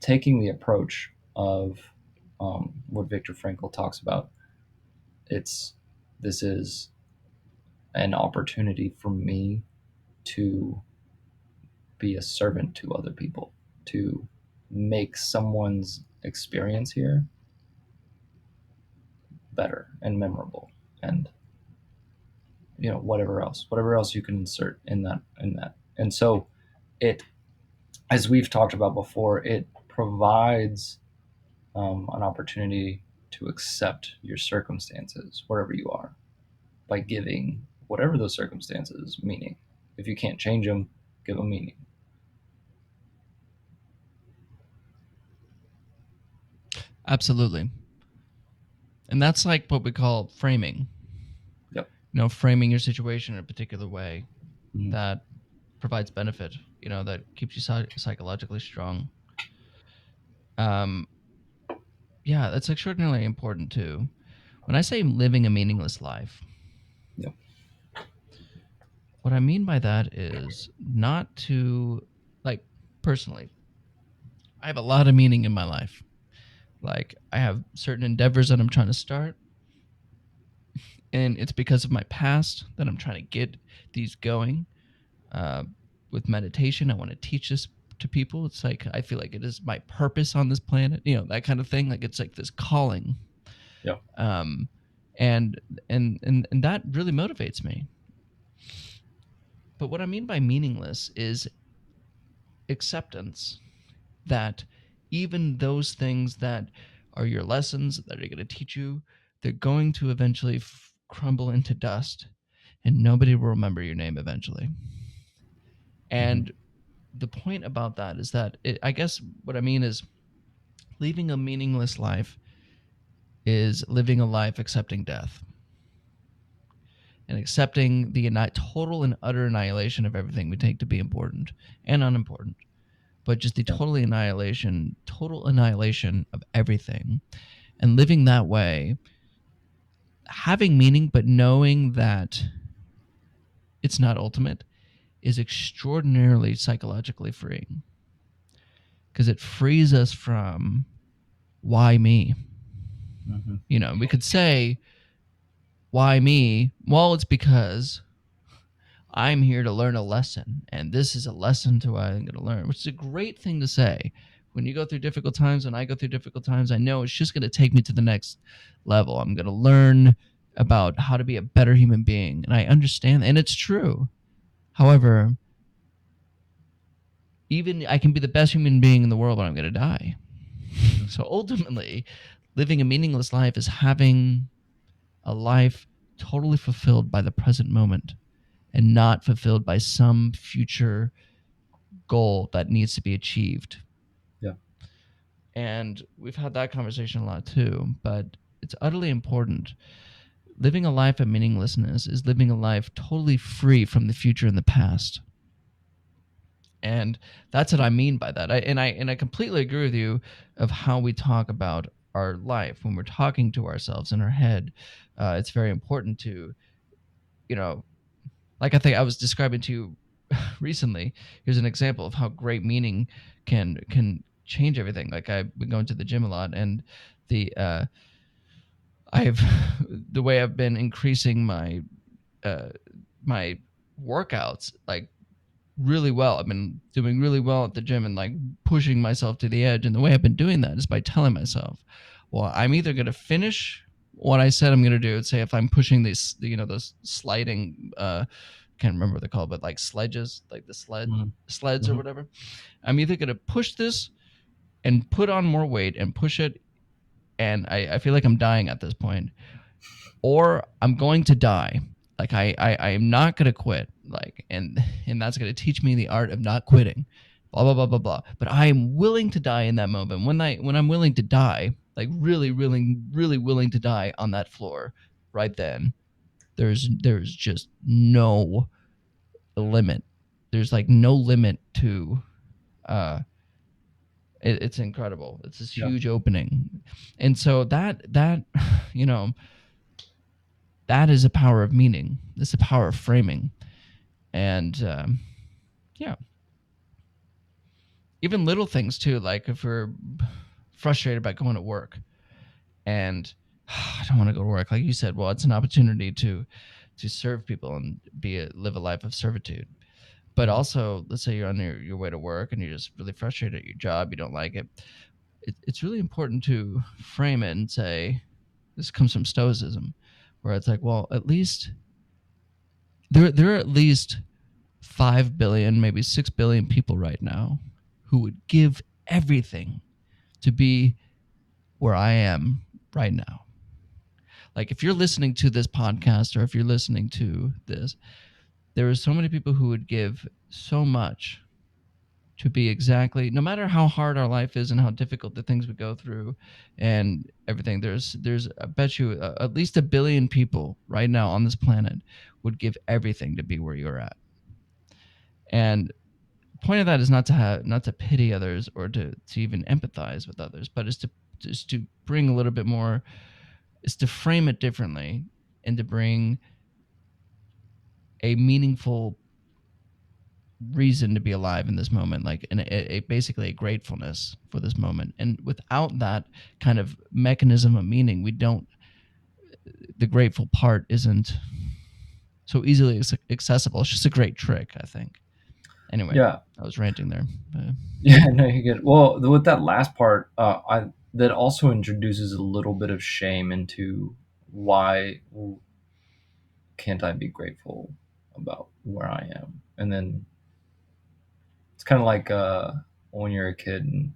taking the approach of what Viktor Frankl talks about, it's this is an opportunity for me to be a servant to other people, to make someone's experience here better and memorable, and whatever else you can insert in that. And so it, as we've talked about before, it provides an opportunity to accept your circumstances wherever you are by giving whatever those circumstances meaning. If you can't change them, give them meaning. Absolutely. And that's like what we call framing. Yep. Framing your situation in a particular way Mhm. that provides benefit, that keeps you psychologically strong. Yeah, that's extraordinarily important too. When I say living a meaningless life, Yep. what I mean by that is not to, like, personally, I have a lot of meaning in my life. Like, I have certain endeavors that I'm trying to start, and it's because of my past that I'm trying to get these going. Uh, with meditation, I want to teach this to people. It's like I feel like it is my purpose on this planet, that kind of thing. Like it's like this calling, Yep. um, and and that really motivates me. But what I mean by meaningless is acceptance that even those things that are your lessons that are going to teach you, they're going to eventually crumble into dust, and nobody will remember your name eventually. Mhm. And the point about that is that I guess what I mean is living a meaningless life is living a life accepting death and accepting the total and utter annihilation of everything we take to be important and unimportant, but just the Yeah. total annihilation of everything, and living that way, having meaning, but knowing that it's not ultimate, is extraordinarily psychologically freeing because it frees us from why me. Mhm. We could say, why me? Well, it's because I'm here to learn a lesson, and this is a lesson to what I'm going to learn, which is a great thing to say. When you go through difficult times, when I go through difficult times, I know it's just going to take me to the next level. I'm going to learn about how to be a better human being, and I understand, and it's true. However, even I can be the best human being in the world, but I'm going to die. So ultimately, living a meaningless life is having a life totally fulfilled by the present moment and not fulfilled by some future goal that needs to be achieved. Yeah. And we've had that conversation a lot too, but it's utterly important. Living a life of meaninglessness is living a life totally free from the future and the past. And that's what I mean by that. I completely agree with you of how we talk about our life when we're talking to ourselves in our head. It's very important to, you know, like I think I was describing to you recently. Here's an example of how great meaning can change everything. Like I've been going to the gym a lot, and the I've the way I've been increasing uh, my workouts like really well. I've been doing really well at the gym and like pushing myself to the edge. And the way I've been doing that is by telling myself, well, I'm either going to finish what I said I'm going to do. Say if I'm pushing those sliding, can't remember what they're called, but like sledges, like the Mhm. sleds or Mhm. whatever. I'm either going to push this and put on more weight and push it, and I feel like I'm dying at this point, or I'm going to die. Like I am not gonna quit. Like and that's gonna teach me the art of not quitting. Blah blah blah blah blah. But I am willing to die in that moment. When I'm willing to die, like really, really, really willing to die on that floor, right then, there's just no limit. There's like no limit to uh it's incredible. It's this Yeah. huge opening. And so that you know, that is a power of meaning. It's a power of framing. And yeah, even little things too, like if we're frustrated about going to work and I don't want to go to work, like you said, well, it's an opportunity to serve people and live a life of servitude. But also, let's say you're on your way to work and you're just really frustrated at your job, you don't like it. It's really important to frame it and say, this comes from Stoicism, where it's like, well, at least there are at least 5 billion, maybe 6 billion people right now who would give everything to be where I am right now. Like if you're listening to this podcast or if you're listening to this, there are so many people who would give so much to be exactly, no matter how hard our life is and how difficult the things we go through and everything, there's I bet you at least 1 billion people right now on this planet would give everything to be where you're at. And the point of that is not to pity others or to even empathize with others, but is to bring a little bit more, is to frame it differently and to bring a meaningful reason to be alive in this moment, like basically a gratefulness for this moment. And without that kind of mechanism of meaning, we don't, the grateful part isn't so easily accessible. It's just a great trick, I think. Anyway, Yeah. I was ranting there. Yeah, no, you get well with that last part. I that also introduces a little bit of shame into why can't I be grateful about where I am, and then it's kind of like when you're a kid and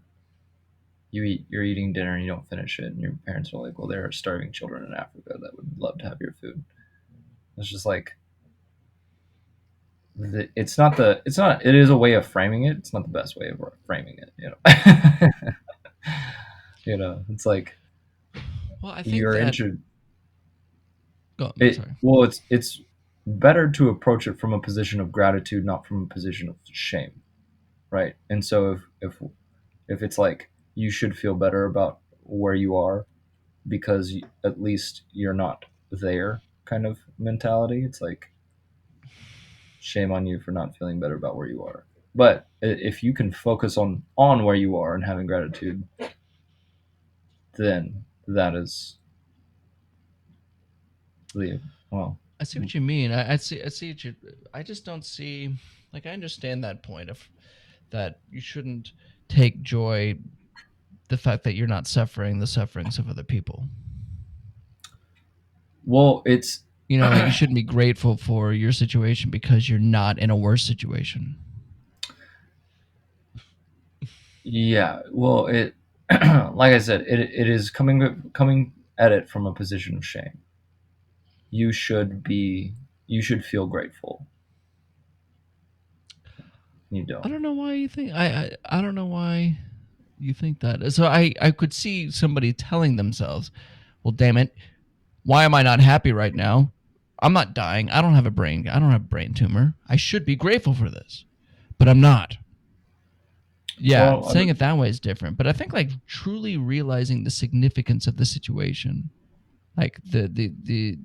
you're eating dinner and you don't finish it, and your parents are like, "Well, there are starving children in Africa that would love to have your food." It's just like it is a way of framing it. It's not the best way of framing it, you know. You know, it's like Well, I think you're that. interested. Oh, It sorry. well, it's better to approach it from a position of gratitude, not from a position of shame, right? And so if it's like you should feel better about where you are because at least you're not there kind of mentality, it's like shame on you for not feeling better about where you are. But if you can focus on where you are and having gratitude, then that is the well. I see what you mean. I see what you. I just don't see. Like I understand that point of that you shouldn't take joy the fact that you're not suffering the sufferings of other people. Well, it's You know, like you shouldn't be grateful for your situation because you're not in a worse situation. yeah. Well, it like I said, it is coming at it from a position of shame. You should be you should feel grateful. You I don't. don't know why you think I don't know why you think that. So I could see somebody telling themselves, "Well, damn it, why am I not happy right now? I'm not dying. I don't have a brain tumor. I should be grateful for this, but I'm not." Yeah, Well, saying it that way is different, but I think like truly realizing the significance of the situation, like the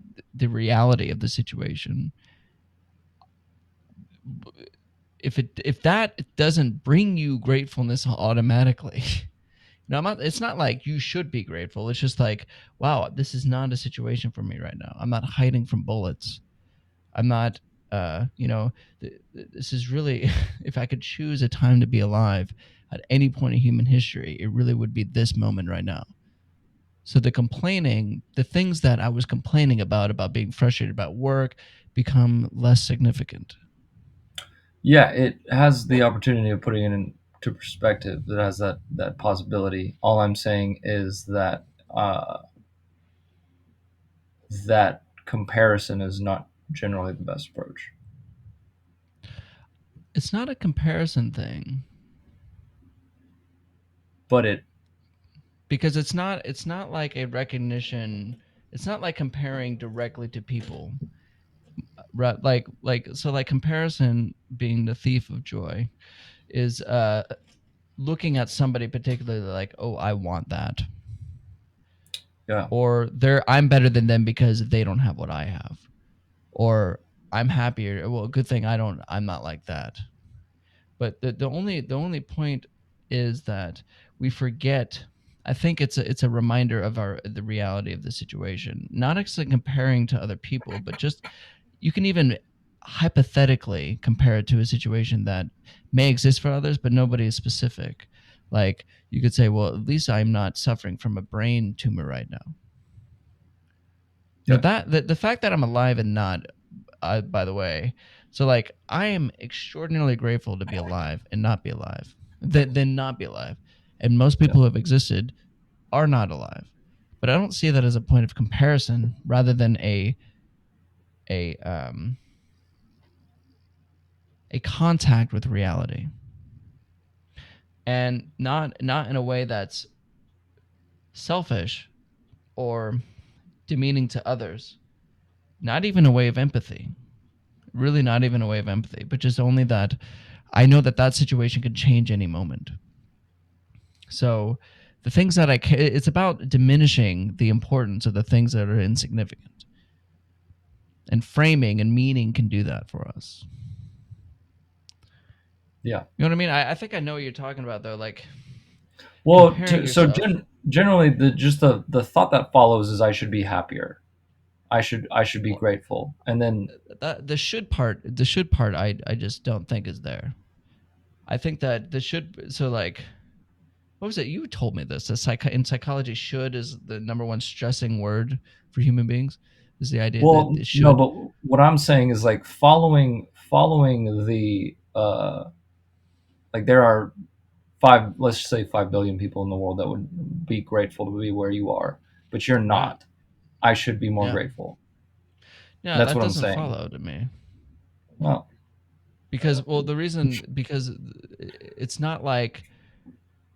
reality of the situation, if that doesn't bring you gratefulness automatically, no, I'm not, it's not like you should be grateful. It's just like, wow, this is not a situation for me right now. I'm not hiding from bullets. I'm not, you know, this is really, if I could choose a time to be alive at any point in human history, it really would be this moment right now. So the things that I was complaining about being frustrated about work, become less significant. yeah, it has the opportunity of putting it in to perspective that has that possibility. All I'm saying is that that comparison is not generally the best approach. It's not a comparison thing But it, because it's not like a recognition. It's not like comparing directly to people. Right, like comparison being the thief of joy is looking at somebody particularly like, oh, I want that, yeah, or I'm better than them because they don't have what I have, or I'm happier. Well, good thing I'm not like that. But the only point is that we forget. I think it's a reminder of the reality of the situation, not actually comparing to other people, but just you can even hypothetically compare it to a situation that may exist for others, but nobody is specific. Like you could say, well, at least I'm not suffering from a brain tumor right now. yeah, That the fact that I'm alive and not, by the way, so like I am extraordinarily grateful to be alive and not be alive, than not be alive. And most yeah, people who have existed are not alive. But I don't see that as a point of comparison, rather than a um, a contact with reality, and not in a way that's selfish or demeaning to others. Not even a way of empathy. Really, not even a way of empathy, but just only that I know that that situation could change any moment. So the things that it's about diminishing the importance of the things that are insignificant. And framing and meaning can do that for us. yeah. You know what I mean? I think I know what you're talking about, though. Like Well, comparing so yourself. generally, the thought that follows is I should be happier. I should be Well, grateful, and then that the should part, I just don't think is there. I think that the should. So like, what was it? You told me this. In psychology, should is the number one stressing word for human beings. Is the idea that well, it no, should. but what I'm saying is like following the like there are let's say 5 billion people in the world that would be grateful to be where you are, but you're Right. not. I should be more Yeah. grateful. Yeah, That's that what I'm doesn't saying. follow to me. Well, Because well, the reason because it's not like,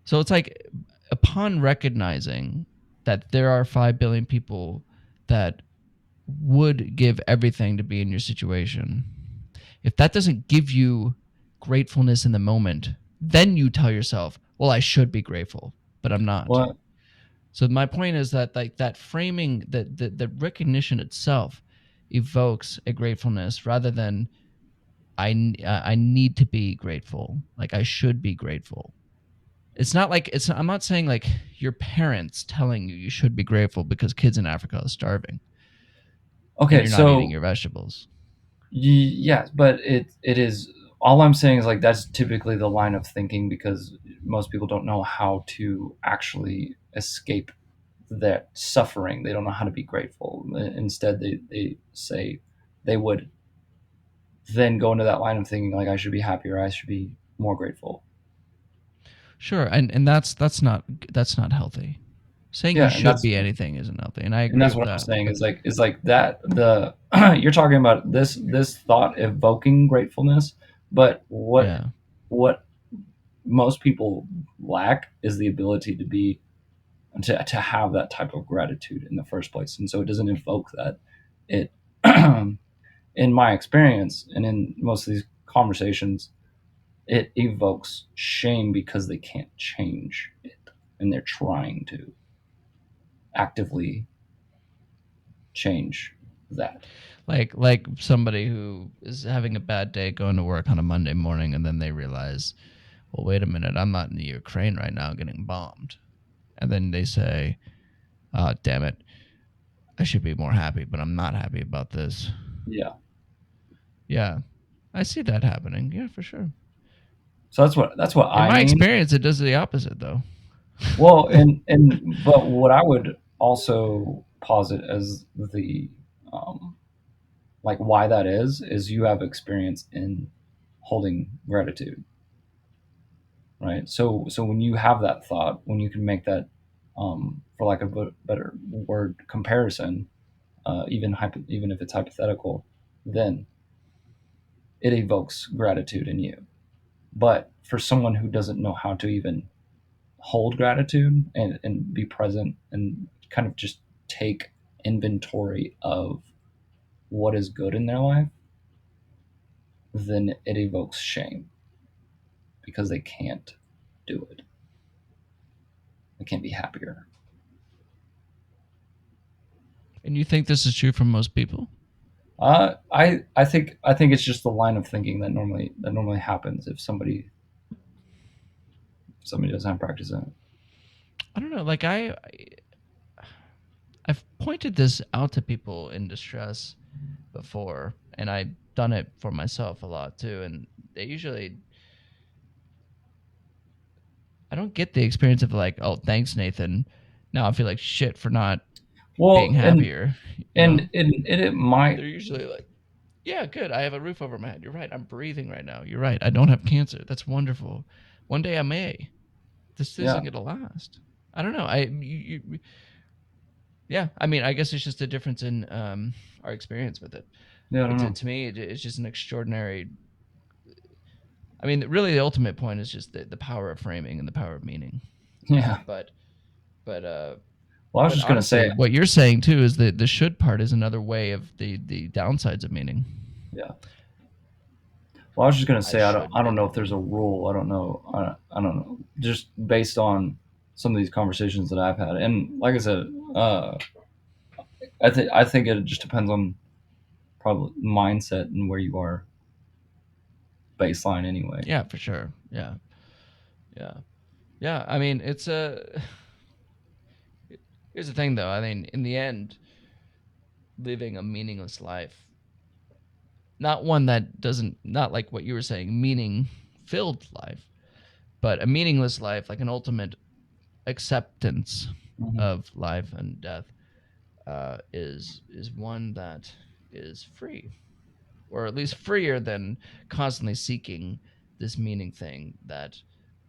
so it's like upon recognizing that there are 5 billion people that would give everything to be in your situation. If that doesn't give you gratefulness in the moment, then you tell yourself, "Well, I should be grateful, but I'm not." well, So my point is that like that framing, the recognition itself evokes a gratefulness rather than I need to be grateful. Like I should be grateful. It's not like it's. I'm not saying like your parents telling you should be grateful because kids in Africa are starving and okay, you're not eating so your vegetables. yes, but it is. All I'm saying is like that's typically the line of thinking because most people don't know how to actually escape that suffering. They don't know how to be grateful. Instead, they say they would then go into that line of thinking like I should be happier, I should be more grateful. Sure, and that's not healthy. Saying you Yeah, and should that's be anything isn't healthy, and I and agree that's with what I'm that. saying But is like that the you're talking about this thought evoking gratefulness, but yeah, what most people lack is the ability to be to have that type of gratitude in the first place, and so it doesn't evoke that. It in my experience and in most of these conversations, it evokes shame because they can't change it and they're trying to actively change that. like somebody who is having a bad day going to work on a Monday morning, and then they realize, well, wait a minute, I'm not in the Ukraine right now, getting bombed, and then they say, oh, damn it, I should be more happy, but I'm not happy about this. Yeah. Yeah, I see that happening. Yeah, for sure. So that's what In I my mean. experience, it does the opposite, though. Well, and but what I would also posit as the um, like why that is you have experience in holding gratitude. right? So when you have that thought, when you can make that, for lack of a better word, comparison, even if it's hypothetical, then it evokes gratitude in you. But for someone who doesn't know how to even hold gratitude and be present and kind of just take inventory of what is good in their life, then it evokes shame because they can't do it. They can't be happier. And you think this is true for most people? I think it's just the line of thinking that normally happens if somebody doesn't have practice in it. I don't know. Like I've pointed this out to people in distress before, and I've done it for myself a lot too. And they usually, I don't get the experience of like, oh, thanks, Nathan. Now I feel like shit for not being Well, happier. You know, and it might, they're usually like, yeah, good. I have a roof over my head. You're right. I'm breathing right now. You're right. I don't have cancer. That's wonderful. One day I may. This yeah, isn't gonna last. I don't know. Yeah. I mean, I guess it's just a difference in our experience with it. yeah, I don't But know. to me, it's just an extraordinary. I mean, really, the ultimate point is just the power of framing and the power of meaning. Yeah. But but Well, I was but just gonna honestly, say, what you're saying too is that the should part is another way of the downsides of meaning. yeah. Well, I was just gonna I say, I don't should I don't make know it if there's through. a rule. I don't know. I don't know. Just based on some of these conversations that I've had, and like I said, I think it just depends on probably mindset and where you are baseline anyway. Yeah, for sure. Yeah, yeah, yeah. I mean, it's a. Here's the thing, though. I mean, in the end, living a meaningless life, not one that doesn't, not like what you were saying, meaning filled life, but a meaningless life, like an ultimate acceptance Hmm. of life and death, is one that is free, or at least freer than constantly seeking this meaning thing that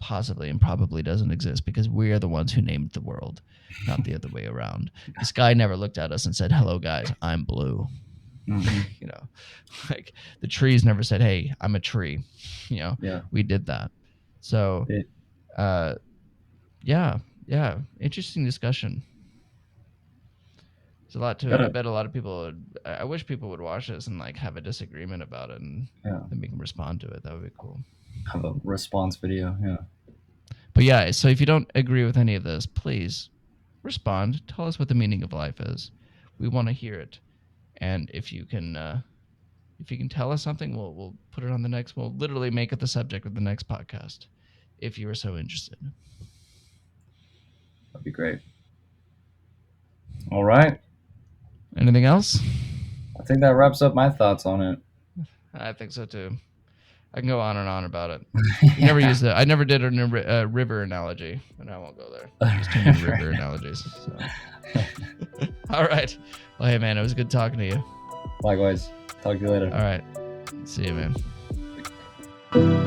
possibly and probably doesn't exist because we are the ones who named the world, not the other way around. The sky never looked at us and said, "Hello, guys, I'm blue." Hmm. You know, like the trees never said, "Hey, I'm a tree." You know, Yeah. we did that. So, It, uh, yeah, yeah, interesting discussion. There's a lot to it. I gotta bet a lot of people. I wish people would watch this and like have a disagreement about it, and yeah then we can respond to it. That would be cool. have a response video. Yeah. But yeah, so if you don't agree with any of this, please respond. Tell us what the meaning of life is. We want to hear it. And if you can tell us something, we'll put it on the next. We'll literally make it the subject of the next podcast, if you are so interested. That'd be great. All right. Anything else? I think that wraps up my thoughts on it. I think so too. I can go on and on about it. We never Yeah. used it. I never did a river analogy, and I won't go there. There's too many river analogies. So. All right. Well, hey man, it was good talking to you. Likewise. Talk to you later. All right. See you, man.